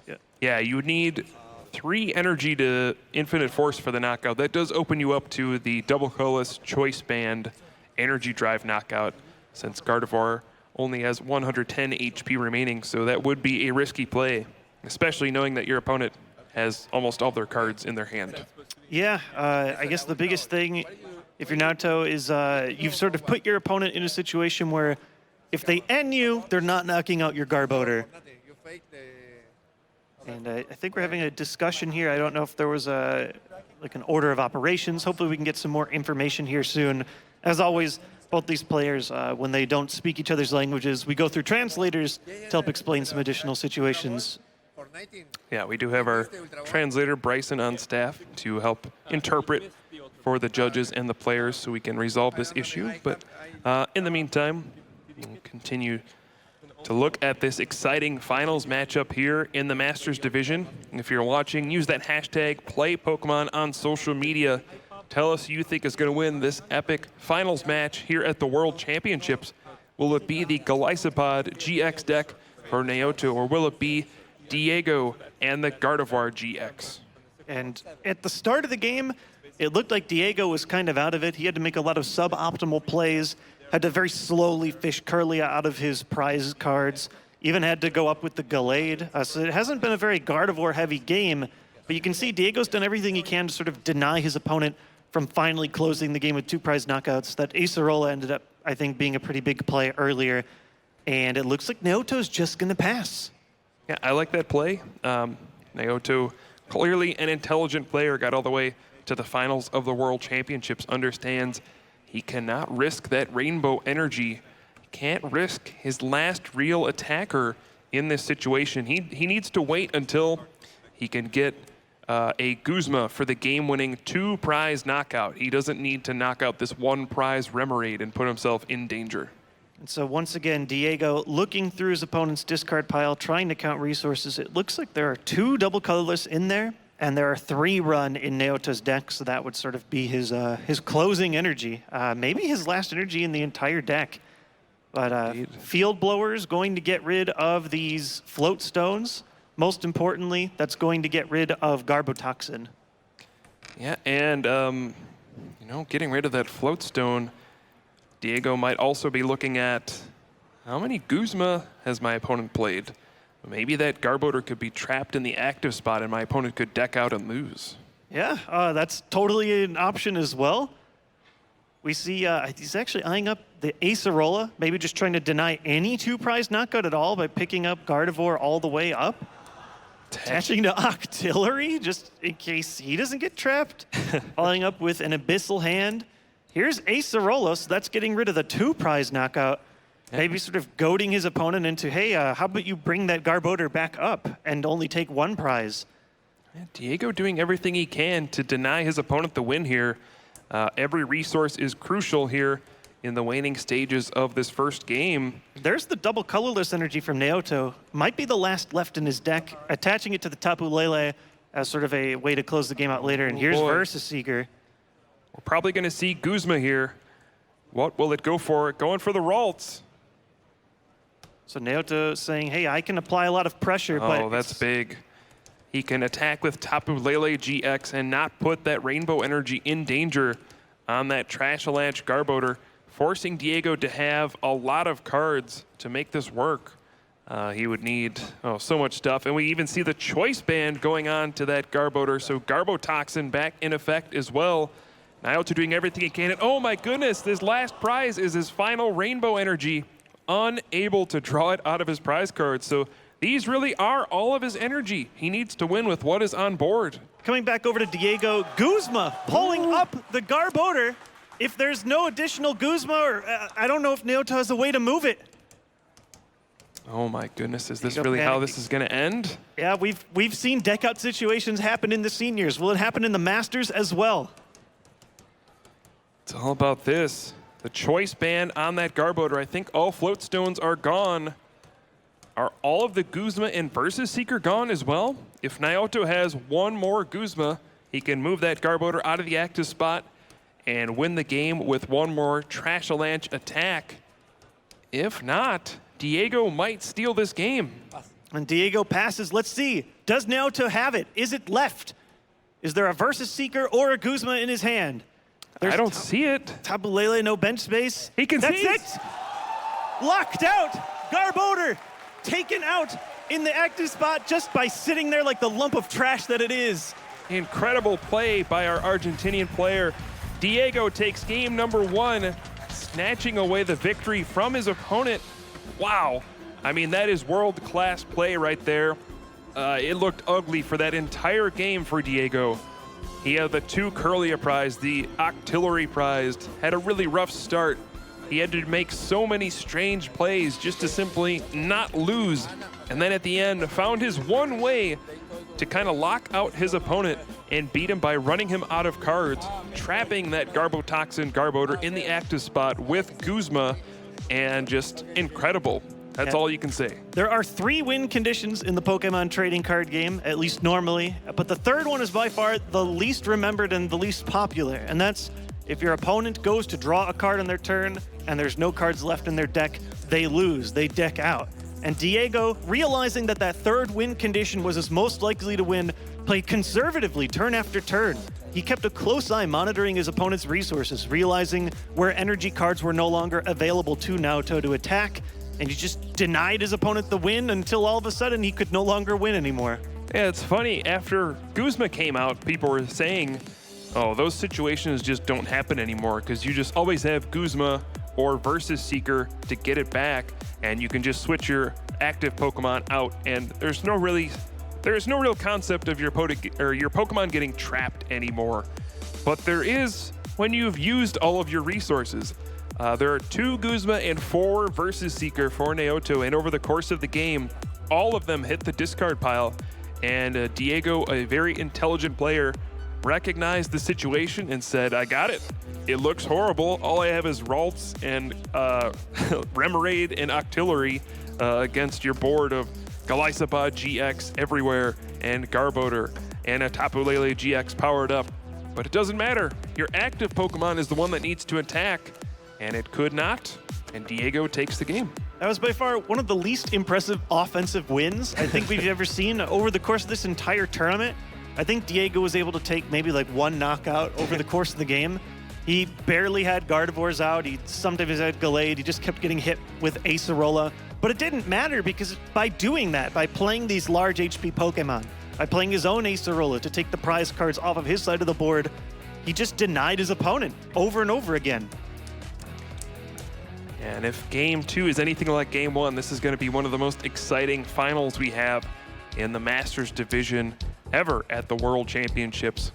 Yeah, you would need 3 energy to Infinite Force for the knockout. That does open you up to the Double Colorless Choice Band energy drive knockout, since Gardevoir only has 110 HP remaining, so that would be a risky play, especially knowing that your opponent has almost all their cards in their hand. Yeah, I guess the biggest thing, if you're Naoto, is you've sort of put your opponent in a situation where if they end you, they're not knocking out your Garbodor. And I think we're having a discussion here. I don't know if there was like an order of operations. Hopefully we can get some more information here soon. As always, both these players, when they don't speak each other's languages, we go through translators to help explain some additional situations. Yeah, we do have our translator, Bryson, on staff to help interpret for the judges and the players so we can resolve this issue. But in the meantime, we'll continue to look at this exciting finals matchup here in the Masters division. If you're watching, use that hashtag #PlayPokemon on social media. Tell us who you think is going to win this epic finals match here at the World Championships. Will it be the Golisopod GX deck for Naoto, or will it be Diego and the Gardevoir GX? And at the start of the game, it looked like Diego was kind of out of it. He had to make a lot of suboptimal plays, had to very slowly fish Curlia out of his prize cards, even had to go up with the Gallade. So it hasn't been a very Gardevoir-heavy game, but you can see Diego's done everything he can to sort of deny his opponent from finally closing the game with 2 prize knockouts. That Acerola ended up, I think, being a pretty big play earlier, and it looks like Naoto's just going to pass. Yeah, I like that play. Naoto, clearly an intelligent player, got all the way to the finals of the World Championships, understands he cannot risk that rainbow energy. Can't risk his last real attacker in this situation. He needs to wait until he can get a Guzma for the game-winning 2-prize knockout. He doesn't need to knock out this 1-prize Remoraid and put himself in danger. And so once again, Diego looking through his opponent's discard pile, trying to count resources. It looks like there are 2 double colorless in there, and there are 3 run in Naoto's deck, so that would sort of be his closing energy. Maybe his last energy in the entire deck. But Field Blower's going to get rid of these float stones. Most importantly, that's going to get rid of Garbotoxin. Yeah, and you know, getting rid of that float stone, Diego might also be looking at how many Guzma has my opponent played. Maybe that Garbodor could be trapped in the active spot and my opponent could deck out and lose. Yeah, that's totally an option as well. We see he's actually eyeing up the Acerola, maybe just trying to deny any 2-prize knockout at all by picking up Gardevoir all the way up. Attaching to Octillery, just in case he doesn't get trapped. Following up with an Abyssal Hand. Here's Acerola, so that's getting rid of the 2-prize knockout. Maybe sort of goading his opponent into, hey, how about you bring that Garbodor back up and only take 1 prize? Yeah, Diego doing everything he can to deny his opponent the win here. Every resource is crucial here in the waning stages of this first game. There's the double colorless energy from Naoto. Might be the last left in his deck, attaching it to the Tapu Lele as sort of a way to close the game out later. And here's Versus Seeker. We're probably going to see Guzma here. What will it go for? Going for the Ralts. So Naoto saying, hey, I can apply a lot of pressure, but... Oh, that's big. He can attack with Tapu Lele GX and not put that rainbow energy in danger on that Trashalanche Garbodor, forcing Diego to have a lot of cards to make this work. He would need so much stuff. And we even see the Choice Band going on to that Garbodor, so Garbotoxin back in effect as well. Naoto doing everything he can. And oh my goodness, this last prize is his final rainbow energy. Unable to draw it out of his prize card. So these really are all of his energy. He needs to win with what is on board. Coming back over to Diego, Guzma pulling up the Garbodor. If there's no additional Guzma, or I don't know if Naoto has a way to move it. Oh my goodness, is this really how this is going to end? Yeah, we've seen deck out situations happen in the seniors. Will it happen in the Masters as well? It's all about this. The Choice Band on that Garbodor. I think all float stones are gone. Are all of the Guzma and Versus Seeker gone as well? If Naoto has 1 more Guzma, he can move that Garbodor out of the active spot and win the game with 1 more Trashalanche attack. If not, Diego might steal this game. And Diego passes. Let's see. Does Naoto have it? Is it left? Is there a Versus Seeker or a Guzma in his hand? I don't see it. Tapu Lele, no bench space. He can see it. Locked out. Garbodor taken out in the active spot just by sitting there like the lump of trash that it is. Incredible play by our Argentinian player. Diego takes game number 1, snatching away the victory from his opponent. Wow. I mean, that is world-class play right there. It looked ugly for that entire game for Diego. He had the 2 Curlia prize, the Octillery prize, had a really rough start. He had to make so many strange plays just to simply not lose. And then at the end, found his one way to kind of lock out his opponent and beat him by running him out of cards, trapping that Garbotoxin Garbodor in the active spot with Guzma, and just incredible. That's all you can say. There are 3 win conditions in the Pokemon trading card game, at least normally, but the third one is by far the least remembered and the least popular, and that's if your opponent goes to draw a card on their turn and there's no cards left in their deck, they lose, they deck out. And Diego, realizing that that third win condition was his most likely to win, played conservatively turn after turn. He kept a close eye monitoring his opponent's resources, realizing where energy cards were no longer available to Naoto to attack, and he just denied his opponent the win until all of a sudden he could no longer win anymore. Yeah, it's funny. After Guzma came out, people were saying, oh, those situations just don't happen anymore because you just always have Guzma or Versus Seeker to get it back, and you can just switch your active Pokemon out, and there's no real concept of your Pokemon getting trapped anymore. But there is when you've used all of your resources. There are 2 Guzma and 4 Versus Seeker for Naoto, and over the course of the game, all of them hit the discard pile. And Diego, a very intelligent player, recognized the situation and said, I got it. It looks horrible. All I have is Ralts and Remoraid and Octillery against your board of Galisapod GX everywhere and Garbodor and a Tapu Lele GX powered up. But it doesn't matter. Your active Pokemon is the one that needs to attack, and it could not, and Diego takes the game. That was by far one of the least impressive offensive wins I think we've ever seen over the course of this entire tournament. I think Diego was able to take maybe like 1 knockout over the course of the game. He barely had Gardevoirs out. He sometimes had Gallade. He just kept getting hit with Acerola. But it didn't matter because by doing that, by playing these large HP Pokemon, by playing his own Acerola to take the prize cards off of his side of the board, he just denied his opponent over and over again. And if Game 2 is anything like Game 1, this is going to be one of the most exciting finals we have in the Masters division ever at the World Championships.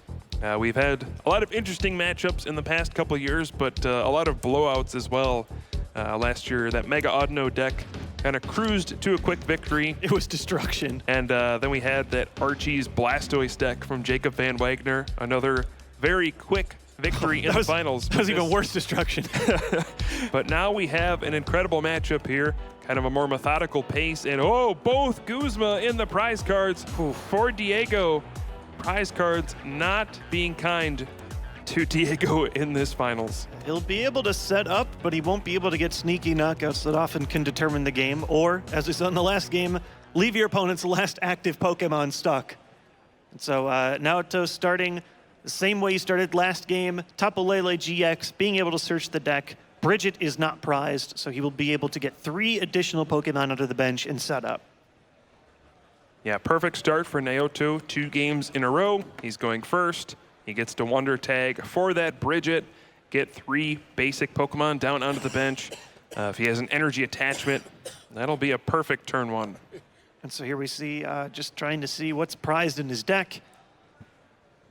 We've had a lot of interesting matchups in the past couple of years, but a lot of blowouts as well. Last year, that Mega Audino deck kind of cruised to a quick victory. It was destruction. And then we had that Archie's Blastoise deck from Jacob Van Wagner, another very quick victory in the finals. That was even worse destruction. But now we have an incredible matchup here, kind of a more methodical pace, and both Guzma in the prize cards for Diego. Prize cards not being kind to Diego in this finals. He'll be able to set up, but he won't be able to get sneaky knockouts that often can determine the game, or, as we saw in the last game, leave your opponent's last active Pokemon stuck. And so Naoto starting the same way he started last game, Tapu Lele GX, being able to search the deck. Bridget is not prized, so he will be able to get 3 additional Pokemon under the bench and set up. Yeah, perfect start for Naoto. 2 games in a row. He's going first. He gets to Wonder Tag for that Bridget, get 3 basic Pokemon down onto the bench. If he has an energy attachment, that'll be a perfect turn 1. And so here we see just trying to see what's prized in his deck.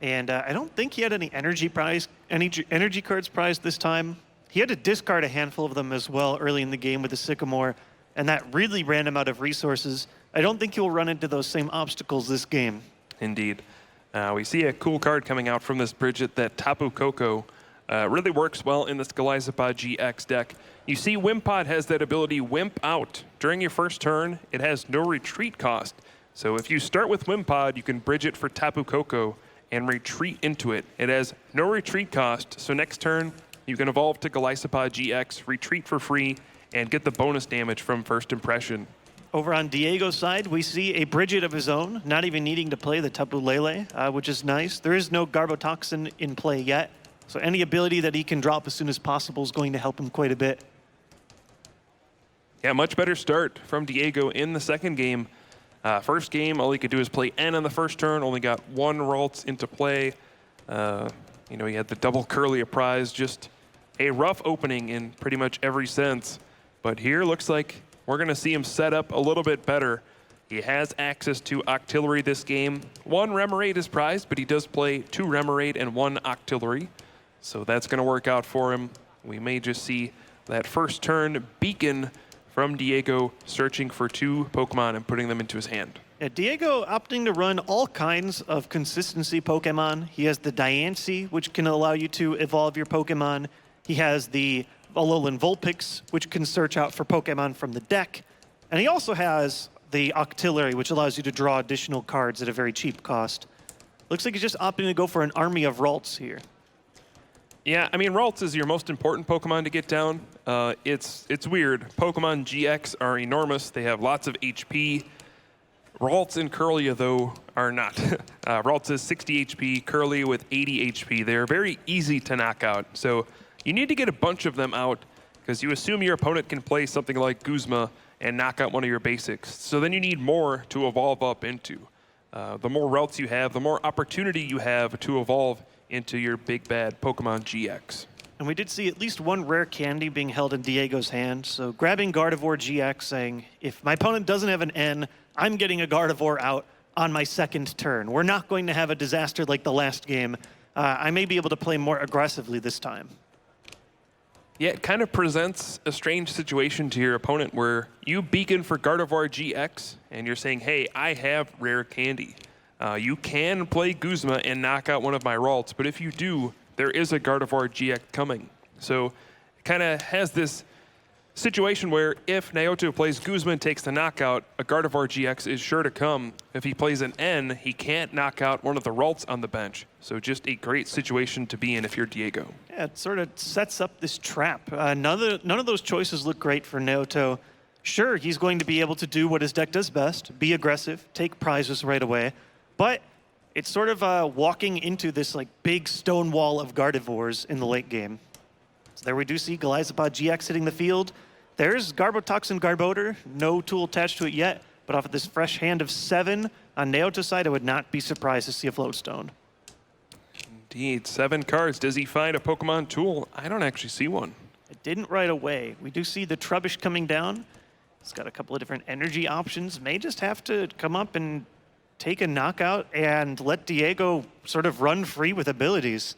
And I don't think he had any energy cards prized this time. He had to discard a handful of them as well early in the game with the Sycamore, and that really ran him out of resources. I don't think he'll run into those same obstacles this game. Indeed. We see a cool card coming out from this Bridget, that Tapu Koko. Really works well in this Galisapod GX deck. You see Wimpod has that ability Wimp Out. During your first turn, it has no retreat cost. So if you start with Wimpod, you can bridge it for Tapu Koko and retreat into it. It has no retreat cost, so next turn you can evolve to Galisapod GX, retreat for free, and get the bonus damage from first impression. Over on Diego's side, we see a Bridget of his own, not even needing to play the Tapu Lele, which is nice. There is no Garbotoxin in play yet, so any ability that he can drop as soon as possible is going to help him quite a bit. Yeah, much better start from Diego in the second game. First game, all he could do is play N on the first turn, only got 1 Ralts into play. He had the double Curlia prize, just a rough opening in pretty much every sense. But here looks like we're going to see him set up a little bit better. He has access to Octillery this game. 1 Remoraid is prized, but he does play 2 Remoraid and 1 Octillery. So that's going to work out for him. We may just see that first turn beacon from Diego, searching for 2 Pokemon and putting them into his hand. Yeah, Diego opting to run all kinds of consistency Pokemon. He has the Diancie, which can allow you to evolve your Pokemon. He has the Alolan Vulpix, which can search out for Pokemon from the deck. And he also has the Octillery, which allows you to draw additional cards at a very cheap cost. Looks like he's just opting to go for an army of Ralts here. Yeah, I mean, Ralts is your most important Pokemon to get down. It's weird. Pokemon GX are enormous. They have lots of HP. Ralts and Curlia, though, are not. Ralts is 60 HP, Curlia with 80 HP. They're very easy to knock out. So you need to get a bunch of them out because you assume your opponent can play something like Guzma and knock out one of your basics. So then you need more to evolve up into. The more Ralts you have, the more opportunity you have to evolve into your big bad Pokemon GX. And we did see at least one rare candy being held in Diego's hand. So grabbing Gardevoir GX, saying, if my opponent doesn't have an N, I'm getting a Gardevoir out on my second turn. We're not going to have a disaster like the last game. I may be able to play more aggressively this time. Yeah, it kind of presents a strange situation to your opponent where you beacon for Gardevoir GX and you're saying, hey, I have rare candy. You can play Guzma and knock out one of my Ralts, but if you do, there is a Gardevoir GX coming. So it kind of has this situation where if Naoto plays Guzma and takes the knockout, a Gardevoir GX is sure to come. If he plays an N, he can't knock out one of the Ralts on the bench. So just a great situation to be in if you're Diego. Yeah, it sort of sets up this trap. None of those choices look great for Naoto. Sure, he's going to be able to do what his deck does best, be aggressive, take prizes right away, but it's sort of walking into this like big stone wall of Gardevoirs in the late game. So there we do see Galizapod GX hitting the field. There's Garbotoxin Garbodor, no tool attached to it yet, but off of this fresh hand of 7 on Naoto's side, I would not be surprised to see a Floatstone. Indeed, 7 cards. Does he find a Pokemon tool? I don't actually see one. It didn't right away. We do see the Trubbish coming down. It's got a couple of different energy options. May just have to come up and take a knockout and let Diego sort of run free with abilities.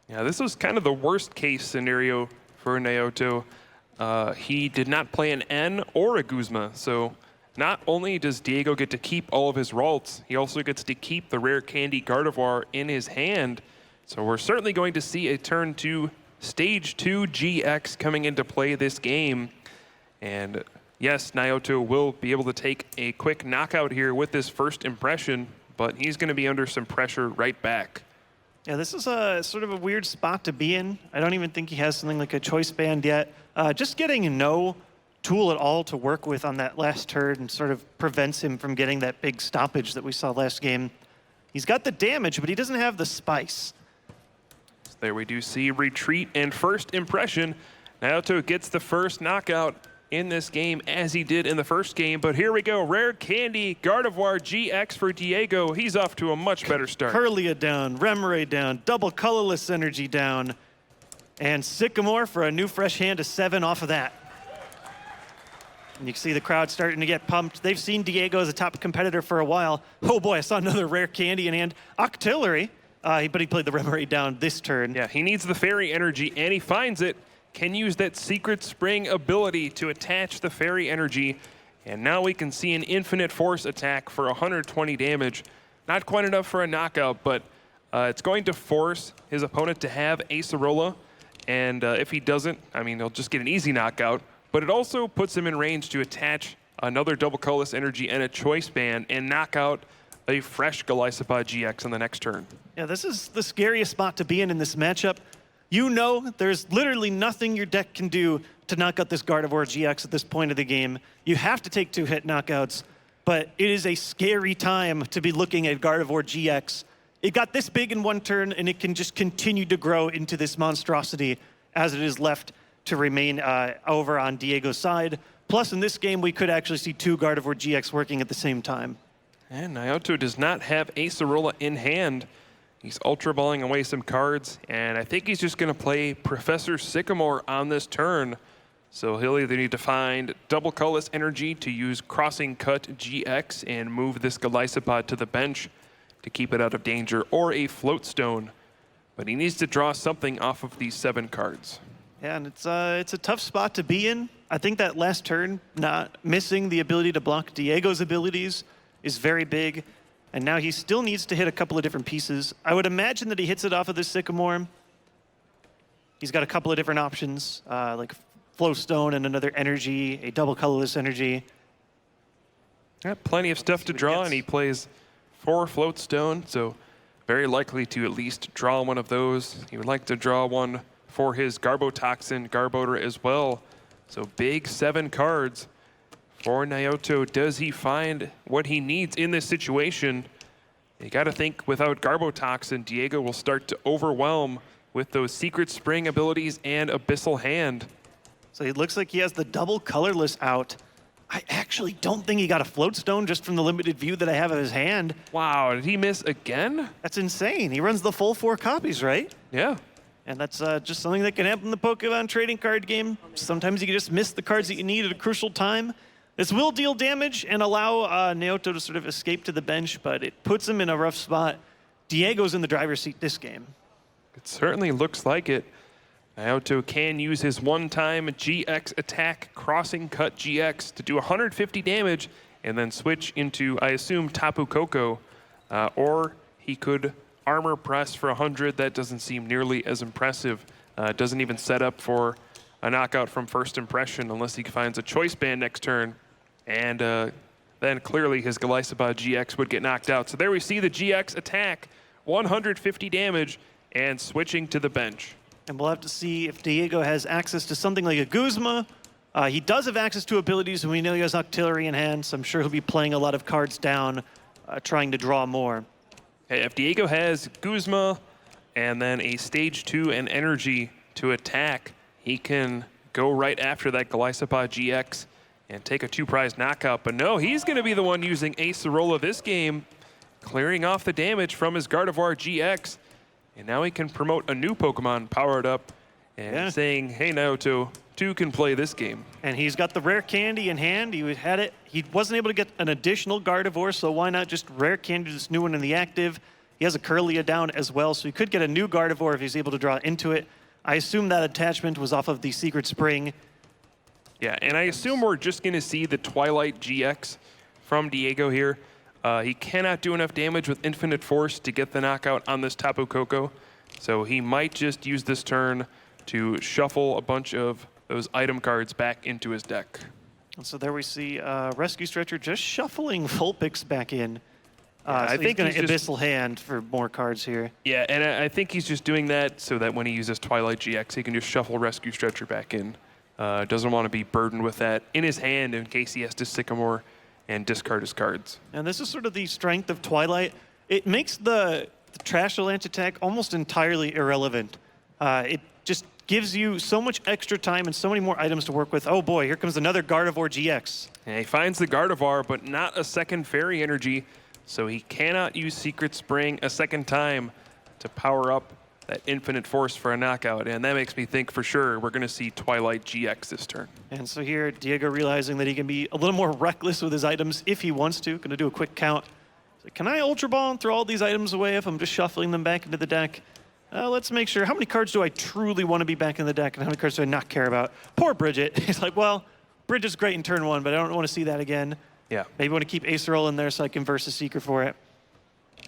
Yeah, this was kind of the worst case scenario for Naoto. He did not play an N or a Guzma, so not only does Diego get to keep all of his Ralts, he also gets to keep the rare candy Gardevoir in his hand. So we're certainly going to see a turn 2 Stage 2 GX coming into play this game. And yes, Naoto will be able to take a quick knockout here with this first impression, but he's going to be under some pressure right back. Yeah, this is a sort of a weird spot to be in. I don't even think he has something like a choice band yet. Just getting no tool at all to work with on that last turn sort of prevents him from getting that big stoppage that we saw last game. He's got the damage, but he doesn't have the spice. There we do see retreat and first impression. Naoto gets the first knockout in this game as he did in the first game, but here we go. Rare Candy, Gardevoir GX for Diego. He's off to a much better start. Curlia down, Remoraid down, double colorless energy down, and Sycamore for a new fresh hand of 7 off of that. And you can see the crowd starting to get pumped. They've seen Diego as a top competitor for a while. Oh boy, I saw another rare candy in hand. Octillery, but he played the Remoraid down this turn. Yeah, he needs the fairy energy, and he finds it. Can use that Secret Spring ability to attach the fairy energy. And now we can see an infinite force attack for 120 damage. Not quite enough for a knockout, but it's going to force his opponent to have Acerola. And if he doesn't, I mean, he'll just get an easy knockout. But it also puts him in range to attach another double colorless energy and a choice band and knock out a fresh Galizapod GX on the next turn. Yeah, this is the scariest spot to be in this matchup. You know there's literally nothing your deck can do to knock out this Gardevoir GX at this point of the game. You have to take 2-hit knockouts, but it is a scary time to be looking at Gardevoir GX. It got this big in one turn, and it can just continue to grow into this monstrosity as it is left to remain over on Diego's side. Plus, in this game, we could actually see 2 Gardevoir GX working at the same time. And Naoto does not have Acerola in hand. He's Ultra Balling away some cards, and I think he's just going to play Professor Sycamore on this turn. So he'll either need to find double colorless energy to use Crossing Cut GX and move this Galizapod to the bench to keep it out of danger, or a Floatstone. But he needs to draw something off of these 7 cards. Yeah, and it's a tough spot to be in. I think that last turn, not missing the ability to block Diego's abilities is very big. And now he still needs to hit a couple of different pieces. I would imagine that he hits it off of this Sycamore. He's got a couple of different options, like Flowstone and another energy, a double colorless energy. Got plenty of stuff to draw, and he plays 4 Floatstone, so very likely to at least draw one of those. He would like to draw one for his Garbotoxin Garbodor as well. So big 7 cards. For Naoto, does he find what he needs in this situation? You got to think without Garbotoxin, Diego will start to overwhelm with those Secret Spring abilities and Abyssal Hand. So it looks like he has the double colorless out. I actually don't think he got a Floatstone just from the limited view that I have of his hand. Wow, did he miss again? That's insane. He runs the full 4 copies, right? Yeah. And that's just something that can happen in the Pokemon trading card game. Sometimes you can just miss the cards that you need at a crucial time. This will deal damage and allow Naoto to sort of escape to the bench, but it puts him in a rough spot. Diego's in the driver's seat this game. It certainly looks like it. Naoto can use his one-time GX attack, Crossing Cut GX, to do 150 damage and then switch into, I assume, Tapu Koko. Or he could Armor Press for 100. That doesn't seem nearly as impressive. Doesn't even set up for a knockout from first impression unless he finds a Choice Band next turn. And then clearly his Galisaba GX would get knocked out. So there we see the GX attack, 150 damage, and switching to the bench. And we'll have to see if Diego has access to something like a Guzma. He does have access to abilities, and we know he has Octillery in hand, so I'm sure he'll be playing a lot of cards down, trying to draw more. Hey, if Diego has Guzma and then a Stage 2 and Energy to attack, he can go right after that Galisaba GX and take a 2-prize knockout. But no, he's going to be the one using Acerola this game, clearing off the damage from his Gardevoir GX. And now he can promote a new Pokemon powered up and saying, hey, Naoto, 2 can play this game. And he's got the rare candy in hand. He had it. He wasn't able to get an additional Gardevoir, so why not just rare candy this new one in the active? He has a Curlia down as well, so he could get a new Gardevoir if he's able to draw into it. I assume that attachment was off of the Secret Spring. Yeah, and I assume we're just going to see the Twilight GX from Diego here. He cannot do enough damage with Infinite Force to get the knockout on this Tapu Koko, so he might just use this turn to shuffle a bunch of those item cards back into his deck. And so there we see Rescue Stretcher just shuffling Vulpix back in. I think he's he's going to just Abyssal Hand for more cards here. Yeah, and I think he's just doing that so that when he uses Twilight GX, he can just shuffle Rescue Stretcher back in. Doesn't want to be burdened with that in his hand in case he has to Sycamore and discard his cards. And this is sort of the strength of Twilight. It makes the Trash Avalanche attack almost entirely irrelevant. It just gives you so much extra time and so many more items to work with. Oh boy, here comes another Gardevoir GX. And he finds the Gardevoir, but not a second Fairy Energy, so he cannot use Secret Spring a second time to power up that Infinite Force for a knockout. And that makes me think for sure we're going to see Twilight GX this turn. And so here, Diego realizing that he can be a little more reckless with his items if he wants to. Going to do a quick count. So can I Ultra Ball and throw all these items away if I'm just shuffling them back into the deck? Let's make sure. How many cards do I truly want to be back in the deck, and how many cards do I not care about? Poor Bridget. He's like, well, Bridget's great in turn 1, but I don't want to see that again. Yeah. Maybe I want to keep Acerola in there so I can verse a Seeker for it.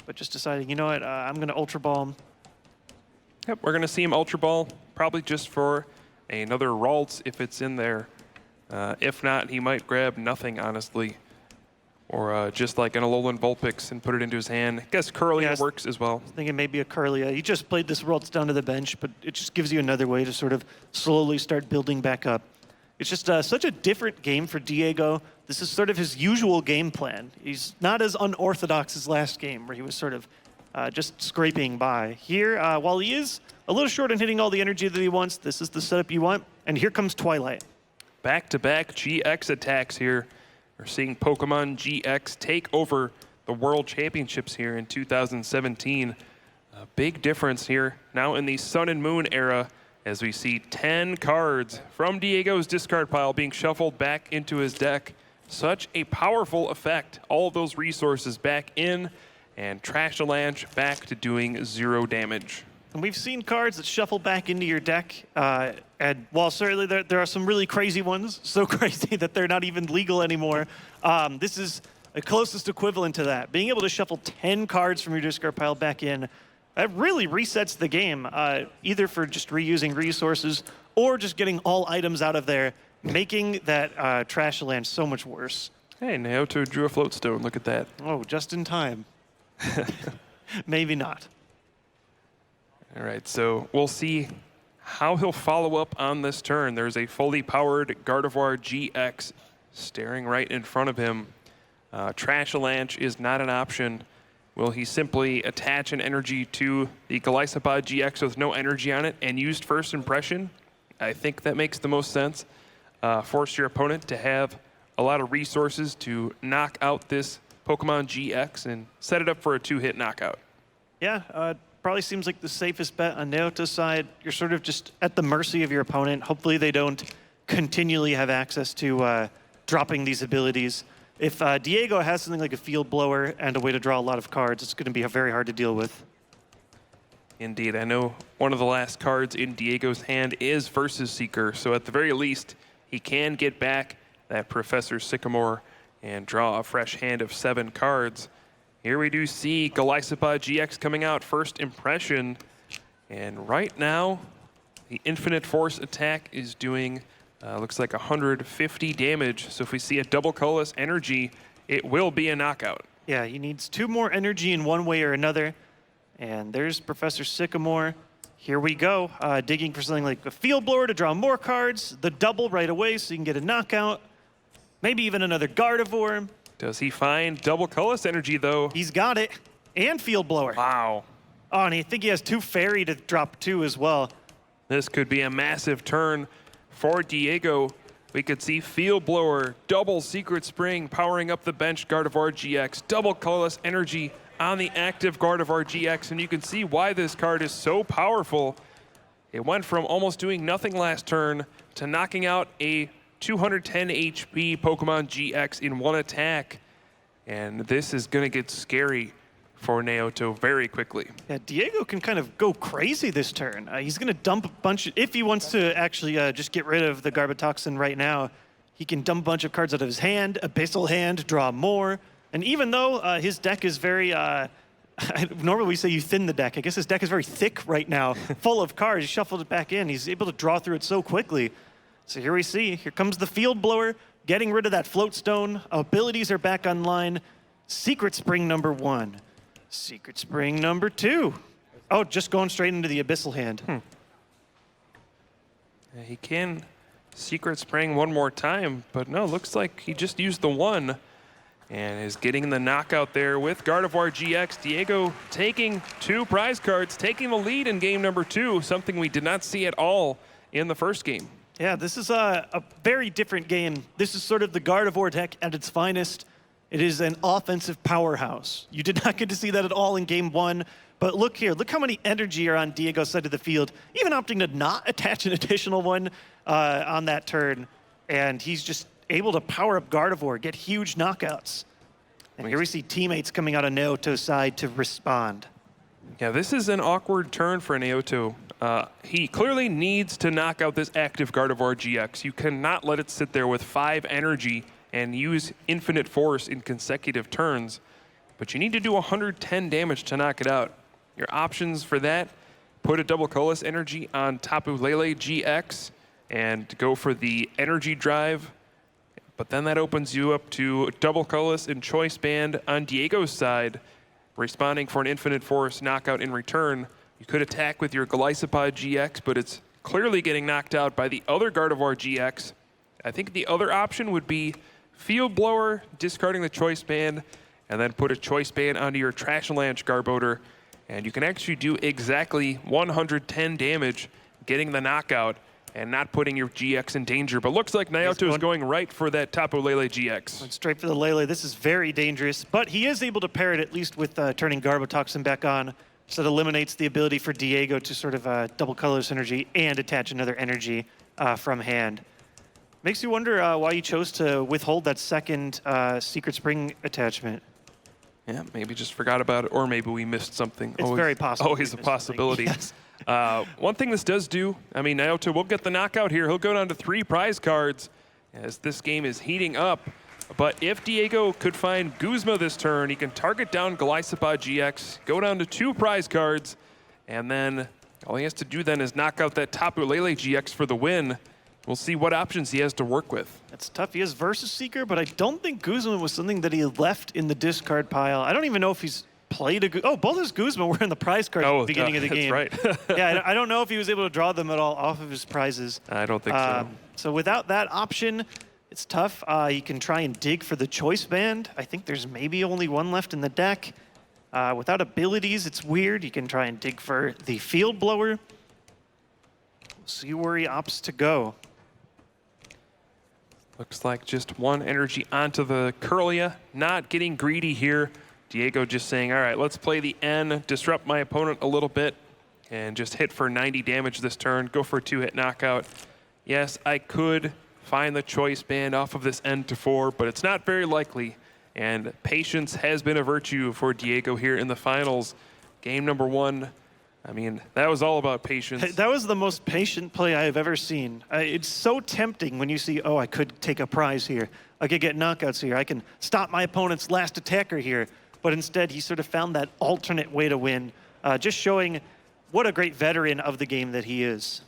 But just deciding, you know what, I'm going to Ultra Ball him. Yep, we're going to see him Ultra Ball, probably just for another Ralts if it's in there. If not, he might grab nothing, honestly. Or just like an Alolan Vulpix and put it into his hand. I guess Curlia works as well. Thinking maybe a Curlia. He just played this Ralts down to the bench, but it just gives you another way to sort of slowly start building back up. It's just such a different game for Diego. This is sort of his usual game plan. He's not as unorthodox as last game, where he was sort of just scraping by. Here, while he is a little short on hitting all the energy that he wants, this is the setup you want. And here comes Twilight. Back-to-back GX attacks here. We're seeing Pokemon GX take over the World Championships here in 2017. A big difference here now in the Sun and Moon era as we see 10 cards from Diego's discard pile being shuffled back into his deck. Such a powerful effect. All of those resources back in, and Trash Avalanche back to doing 0 damage. And we've seen cards that shuffle back into your deck, and while certainly there are some really crazy ones, so crazy that they're not even legal anymore, this is the closest equivalent to that. Being able to shuffle 10 cards from your discard pile back in, that really resets the game, either for just reusing resources or just getting all items out of there, making that Trash Avalanche so much worse. Hey, Naoto drew a Floatstone. Look at that. Oh, just in time. Maybe not. All right, so we'll see how he'll follow up on this turn. There's a fully powered Gardevoir GX staring right in front of him. Trash Avalanche is not an option. Will he simply attach an energy to the Galisaba GX with no energy on it and use First Impression? I think that makes the most sense. Force your opponent to have a lot of resources to knock out this Pokemon GX and set it up for a 2-hit knockout. Yeah, probably seems like the safest bet on Naoto's side. You're sort of just at the mercy of your opponent. Hopefully they don't continually have access to dropping these abilities. If Diego has something like a field blower and a way to draw a lot of cards, it's going to be very hard to deal with. Indeed, I know one of the last cards in Diego's hand is Versus Seeker, so at the very least, he can get back that Professor Sycamore and draw a fresh hand of 7 cards. Here we do see Golisopod GX coming out, first impression, and right now, the Infinite Force attack is doing, looks like 150 damage, so if we see a double colorless energy, it will be a knockout. Yeah, he needs 2 more energy in one way or another. And there's Professor Sycamore. Here we go, digging for something like a field blower to draw more cards, the double right away so you can get a knockout, maybe even another Gardevoir. Does he find double colorless energy though? He's got it, and field blower. Wow. Oh, and I think he has 2 fairy to drop 2 as well. This could be a massive turn for Diego. We could see field blower, double Secret Spring powering up the bench Gardevoir GX, double colorless energy on the active Gardevoir GX, and you can see why this card is so powerful. It went from almost doing nothing last turn to knocking out a 210 HP Pokemon GX in one attack. And this is going to get scary for Naoto very quickly. Yeah, Diego can kind of go crazy this turn. He's going to dump a bunch, if he wants to actually just get rid of the Garbotoxin right now, he can dump a bunch of cards out of his hand, Abyssal Hand, draw more. And even though his deck is very, normally we say you thin the deck. I guess his deck is very thick right now, full of cards. He shuffled it back in. He's able to draw through it so quickly. So here we see, here comes the field blower, getting rid of that float stone. Abilities are back online. Secret Spring number 1. Secret Spring number 2. Oh, just going straight into the Abyssal Hand. Yeah, he can Secret Spring one more time, but no, looks like he just used the 1. And is getting the knockout there with Gardevoir GX. Diego taking 2 prize cards, taking the lead in game number 2, something we did not see at all in the first game. Yeah, this is a very different game. This is sort of the Gardevoir deck at its finest. It is an offensive powerhouse. You did not get to see that at all in game 1. But look here, look how many energy are on Diego's side of the field, even opting to not attach an additional one on that turn. And he's just able to power up Gardevoir, get huge knockouts. And here we see teammates coming out of Naoto's side to respond. Yeah, this is an awkward turn for Naoto. He clearly needs to knock out this active Gardevoir GX. You cannot let it sit there with 5 energy and use Infinite Force in consecutive turns. But you need to do 110 damage to knock it out. Your options for that, put a double colorless energy on Tapu Lele GX and go for the energy drive. But then that opens you up to double colorless and choice band on Diego's side, responding for an Infinite Force knockout in return. You could attack with your Golisopod GX, but it's clearly getting knocked out by the other Gardevoir GX. I think the other option would be Field Blower, discarding the choice band, and then put a choice band onto your Trashalanche Garbodor, and you can actually do exactly 110 damage, getting the knockout, and not putting your GX in danger. But looks like Naoto is going right for that Tapu Lele GX. Went straight for the Lele. This is very dangerous, but he is able to pair it at least with turning Garbotoxin back on, so it eliminates the ability for Diego to sort of double colorless energy and attach another energy from hand. Makes you wonder why you chose to withhold that second Secret Spring attachment. Yeah, maybe just forgot about it, or maybe we missed something. It's very possible. Always a possibility. Yes. One thing this does do, I mean, Naoto will get the knockout here. He'll go down to 3 prize cards as this game is heating up. But if Diego could find Guzma this turn, he can target down Golisopod GX, go down to 2 prize cards, and then all he has to do then is knock out that Tapu Lele GX for the win. We'll see what options he has to work with. That's tough. He has Versus Seeker, but I don't think Guzma was something that he left in the discard pile. I don't even know if he's played a... Oh, both his Guzma were in the prize card at the beginning of the game. That's right. Yeah, I don't know if he was able to draw them at all off of his prizes. I don't think so. So without that option, it's tough. You can try and dig for the choice band. I think there's maybe only 1 left in the deck. Without abilities, it's weird. You can try and dig for the field blower. We'll see where he opts to go. Looks like just 1 energy onto the Curlia. Not getting greedy here. Diego just saying, all right, let's play the N, disrupt my opponent a little bit, and just hit for 90 damage this turn, go for a 2-hit knockout. Yes, I could find the choice band off of this N to 4, but it's not very likely. And patience has been a virtue for Diego here in the finals. Game number 1, I mean, that was all about patience. That was the most patient play I have ever seen. It's so tempting when you see, oh, I could take a prize here. I could get knockouts here. I can stop my opponent's last attacker here. But instead, he sort of found that alternate way to win, just showing what a great veteran of the game that he is.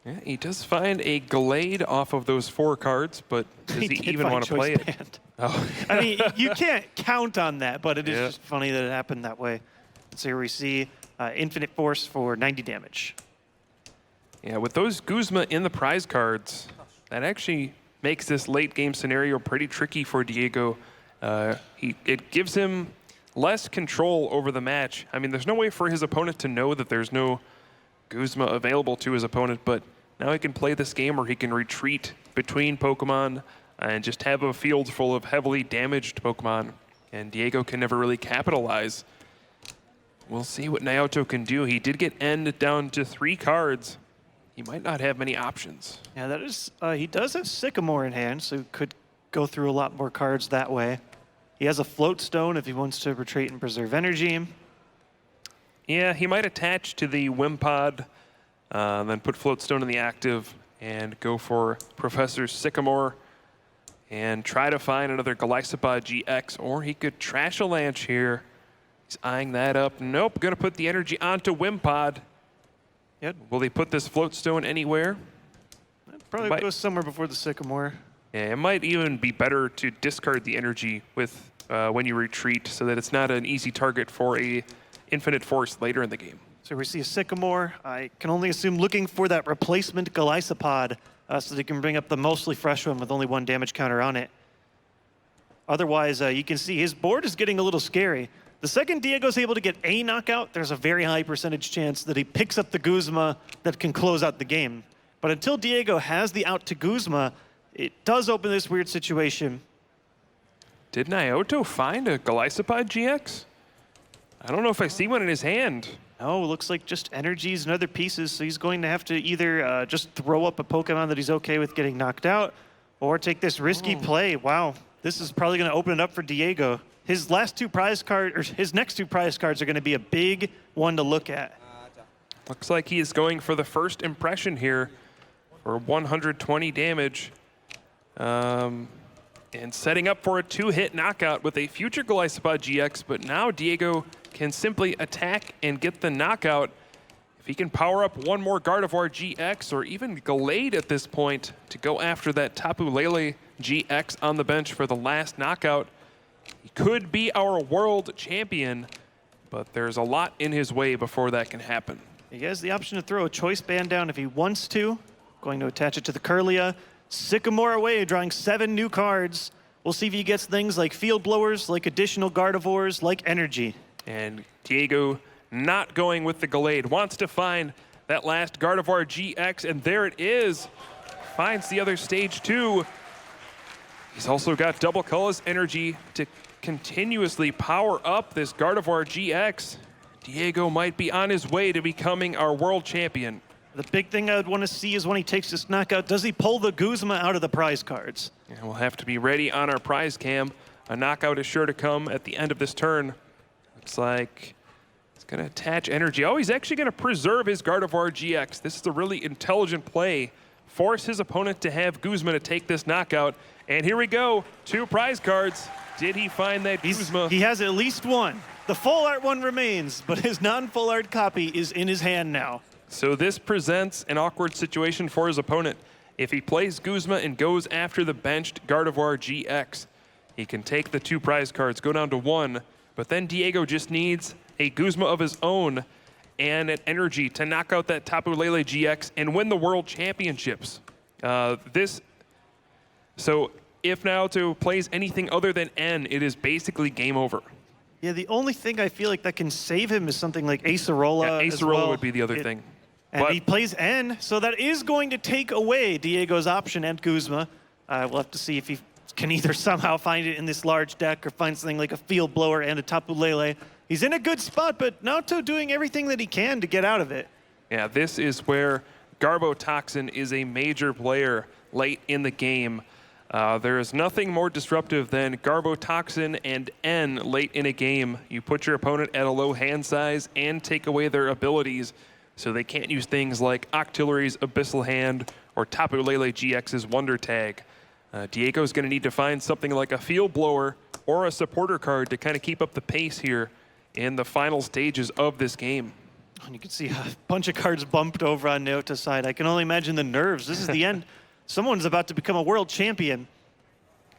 Yeah, he does find a Glade off of those 4 cards, but does he even want to play it? Oh. I mean, you can't count on that, but it is just funny that it happened that way. So here we see Infinite Force for 90 damage. Yeah, with those Guzma in the prize cards, that actually makes this late game scenario pretty tricky for Diego. It gives him less control over the match. I mean, there's no way for his opponent to know that there's no Guzma available to his opponent, but now he can play this game where he can retreat between Pokemon and just have a field full of heavily damaged Pokemon, and Diego can never really capitalize. We'll see what Naoto can do. He did get End down to 3 cards. He might not have many options. Yeah, that is. He does have Sycamore in hand, so could go through a lot more cards that way. He has a Float Stone if he wants to retreat and preserve energy. Yeah, he might attach to the Wimpod, then put Float Stone in the active and go for Professor Sycamore and try to find another Golisopod GX, or he could Trashalanche here. He's eyeing that up. Nope, gonna put the energy onto Wimpod. Yep. Will they put this Float Stone anywhere? Probably go somewhere before the Sycamore. Yeah, it might even be better to discard the energy with when you retreat so that it's not an easy target for a Infinite Force later in the game. So we see a Sycamore. I can only assume looking for that replacement Golisopod so they can bring up the mostly fresh one with only 1 damage counter on it. Otherwise, you can see his board is getting a little scary. The second Diego's able to get a knockout, there's a very high percentage chance that he picks up the Guzma that can close out the game. But until Diego has the out to Guzma, it does open this weird situation. Did Naoto find a Golisopod GX? I don't know if I see one in his hand. No, looks like just energies and other pieces, so he's going to have to either just throw up a Pokemon that he's okay with getting knocked out, or take this risky play. Wow, this is probably going to open it up for Diego. His last 2 prize cards, or his next 2 prize cards, are going to be a big one to look at. Looks like he is going for the first impression here for 120 damage. And setting up for a 2-hit knockout with a future Golisopod GX, but now Diego can simply attack and get the knockout. If he can power up 1 more Gardevoir GX or even Glade at this point to go after that Tapu Lele GX on the bench for the last knockout, he could be our world champion, but there's a lot in his way before that can happen. He has the option to throw a choice band down if he wants to. Going to attach it to the Curlia. Sycamore away, drawing 7 new cards. We'll see if he gets things like Field Blowers, like additional Gardevoirs, like Energy. And Diego not going with the Glade. Wants to find that last Gardevoir GX, and there it is. Finds the other stage 2. He's also got Double Colorless Energy to continuously power up this Gardevoir GX. Diego might be on his way to becoming our world champion. The big thing I would want to see is when he takes this knockout, does he pull the Guzma out of the prize cards? Yeah, we'll have to be ready on our prize cam. A knockout is sure to come at the end of this turn. Looks like he's going to attach energy. Oh, he's actually going to preserve his Gardevoir GX. This is a really intelligent play. Force his opponent to have Guzma to take this knockout. And here we go, 2 prize cards. Did he find that Guzma? He has at least 1. The full art one remains, but his non-full art copy is in his hand now. So this presents an awkward situation for his opponent. If he plays Guzma and goes after the benched Gardevoir GX, he can take the 2 prize cards, go down to 1, but then Diego just needs a Guzma of his own and an energy to knock out that Tapu Lele GX and win the World Championships. So if Naoto plays anything other than N, it is basically game over. Yeah, the only thing I feel like that can save him is something like Acerola. Yeah, Acerola would be the other thing. And he plays N, so that is going to take away Diego's option and Guzma. We'll have to see if he can either somehow find it in this large deck or find something like a Field Blower and a Tapu Lele. He's in a good spot, but Naoto doing everything that he can to get out of it. Yeah, this is where Garbotoxin is a major player late in the game. There is nothing more disruptive than Garbotoxin and N late in a game. You put your opponent at a low hand size and take away their abilities, so they can't use things like Octillery's Abyssal Hand or Tapu Lele GX's Wonder Tag. Diego's going to need to find something like a Field Blower or a supporter card to kind of keep up the pace here in the final stages of this game. And you can see a bunch of cards bumped over on Naoto's side. I can only imagine the nerves. This is the end. Someone's about to become a world champion.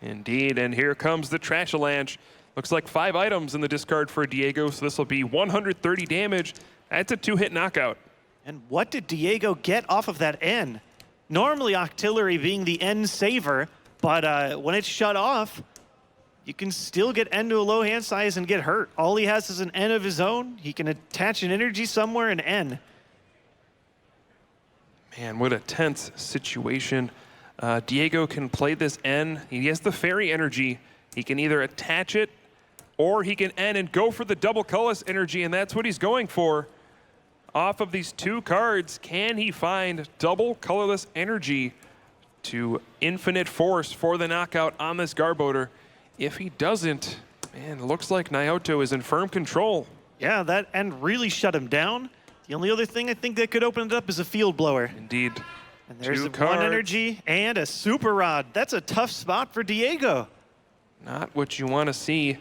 Indeed, and here comes the Trashalanche. Looks like 5 items in the discard for Diego, so this will be 130 damage. That's a 2-hit knockout. And what did Diego get off of that N? Normally Octillery being the N saver, but when it's shut off, you can still get N to a low hand size and get hurt. All he has is an N of his own. He can attach an energy somewhere and N. Man, what a tense situation. Diego can play this N. He has the fairy energy. He can either attach it or he can N and go for the double colorless energy, and that's what he's going for. Off of these 2 cards, can he find double colorless energy to infinite force for the knockout on this Garbodor? If he doesn't, man, it looks like Naoto is in firm control. Yeah, that N really shut him down. The only other thing I think that could open it up is a Field Blower. Indeed. And there's 2 1 cards. energy and a Super Rod. That's a tough spot for Diego. Not what you want to see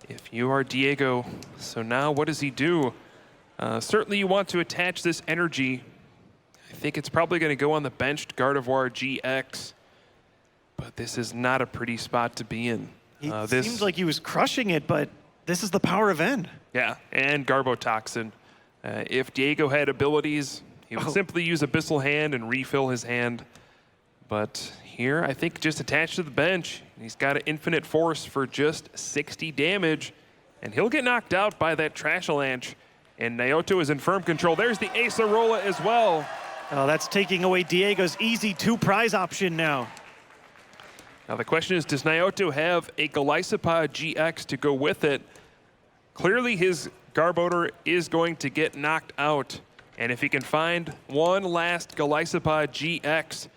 if you are Diego. So now what does he do? Certainly you want to attach this energy. I think it's probably going to go on the benched Gardevoir GX. But this is not a pretty spot to be in. It seems like he was crushing it, but this is the power of N. Yeah, and Garbotoxin. If Diego had abilities, he would simply use Abyssal Hand and refill his hand. But here, I think just attached to the bench, he's got an infinite force for just 60 damage, and he'll get knocked out by that Trashalanche. And Naoto is in firm control. There's the Acerola as well. Oh, that's taking away Diego's easy 2 prize option now. Now the question is, does Naoto have a Golisopod GX to go with it? Clearly his Garbodor is going to get knocked out. And if he can find one last Golisopod GX,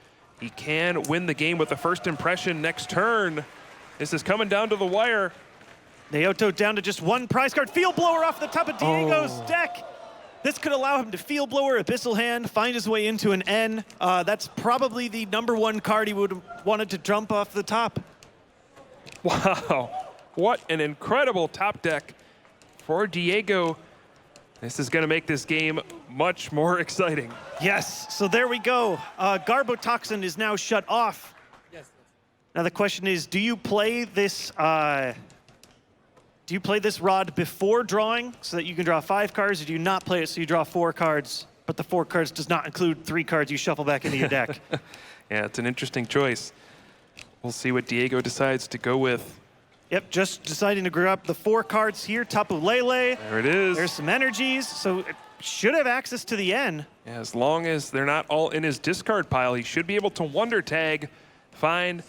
he can win the game with the first impression next turn. This is coming down to the wire. Naoto down to just 1 prize card. Field Blower off the top of Diego's deck. This could allow him to Field Blower, Abyssal Hand, find his way into an N. That's probably the #1 card he would have wanted to jump off the top. Wow, what an incredible top deck for Diego. This is going to make this game much more exciting. Yes, so there we go. Garbotoxin is now shut off. Yes. Now the question is, do you play this rod before drawing so that you can draw 5 cards, or do you not play it so you draw 4 cards, but the 4 cards does not include 3 cards you shuffle back into your deck? Yeah, it's an interesting choice. We'll see what Diego decides to go with. Yep, just deciding to grab the 4 cards here. Tapu Lele. There it is. There's some energies, so it should have access to the N. Yeah, as long as they're not all in his discard pile, he should be able to Wonder Tag, find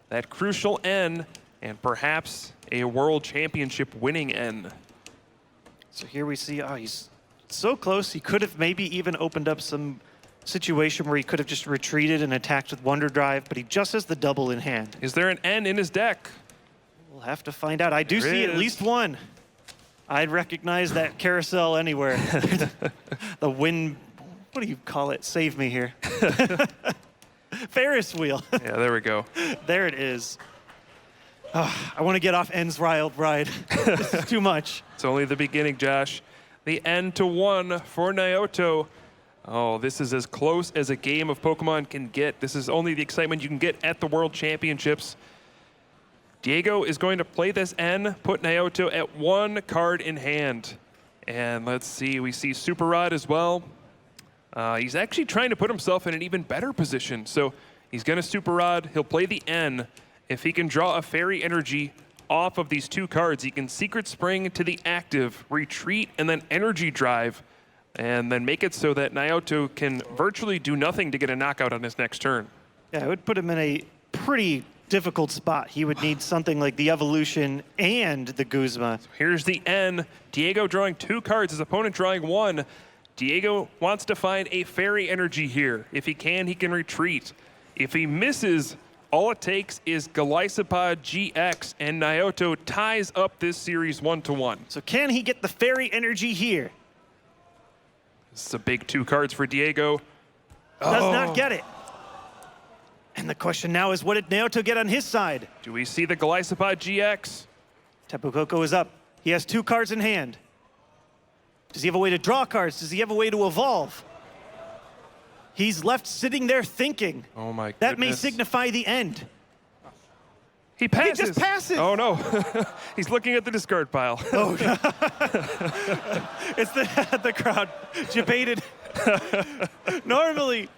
that crucial N, and perhaps a World Championship winning N. So here we see, he's so close. He could have maybe even opened up some situation where he could have just retreated and attacked with Wonder Drive, but he just has the double in hand. Is there an N in his deck? We'll have to find out. I do see at least 1. I'd recognize that carousel anywhere. The wind, what do you call it? Save me here. Ferris wheel. Yeah, there we go. There it is. I want to get off N's wild ride. This is too much. It's only the beginning, Josh. The N to 1 for Naoto. Oh, this is as close as a game of Pokemon can get. This is only the excitement you can get at the World Championships. Diego is going to play this N, put Naoto at 1 card in hand. And let's see, we see Super Rod as well. He's actually trying to put himself in an even better position. So he's going to Super Rod, he'll play the N. If he can draw a Fairy Energy off of these 2 cards, he can Secret Spring to the active, retreat, and then Energy Drive, and then make it so that Naoto can virtually do nothing to get a knockout on his next turn. Yeah, it would put him in a pretty difficult spot. He would need something like the Evolution and the Guzma. Here's the N. Diego drawing 2 cards, his opponent drawing 1. Diego wants to find a Fairy Energy here. If he can retreat. If he misses, all it takes is Golisopod GX, and Naoto ties up this series 1-1. So can he get the Fairy Energy here? This is a big 2 cards for Diego. Does not get it. And the question now is, what did Naoto get on his side? Do we see the Golisopod GX? Tapu Koko is up. He has 2 cards in hand. Does he have a way to draw cards? Does he have a way to evolve? He's left sitting there thinking. Oh my goodness. That may signify the end. He passes. He just passes. Oh no. He's looking at the discard pile. Oh, it's the crowd debated. Normally,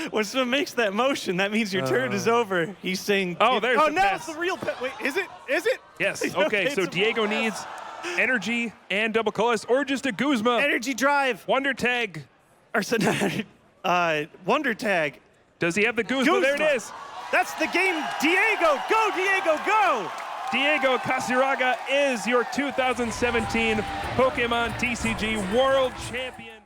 when someone makes that motion, that means your turn is over. He's saying, oh, there's the now pass. it's the real Wait, is it? Is it? Yes. Okay, so Diego needs energy and double colors, or just a Guzma. Energy Drive. Wonder Tag. Or so, Wonder Tag. Does he have the Guzma? There it is. That's the game. Diego, go, Diego, go. Diego Cassiraga is your 2017 Pokemon TCG World Champion.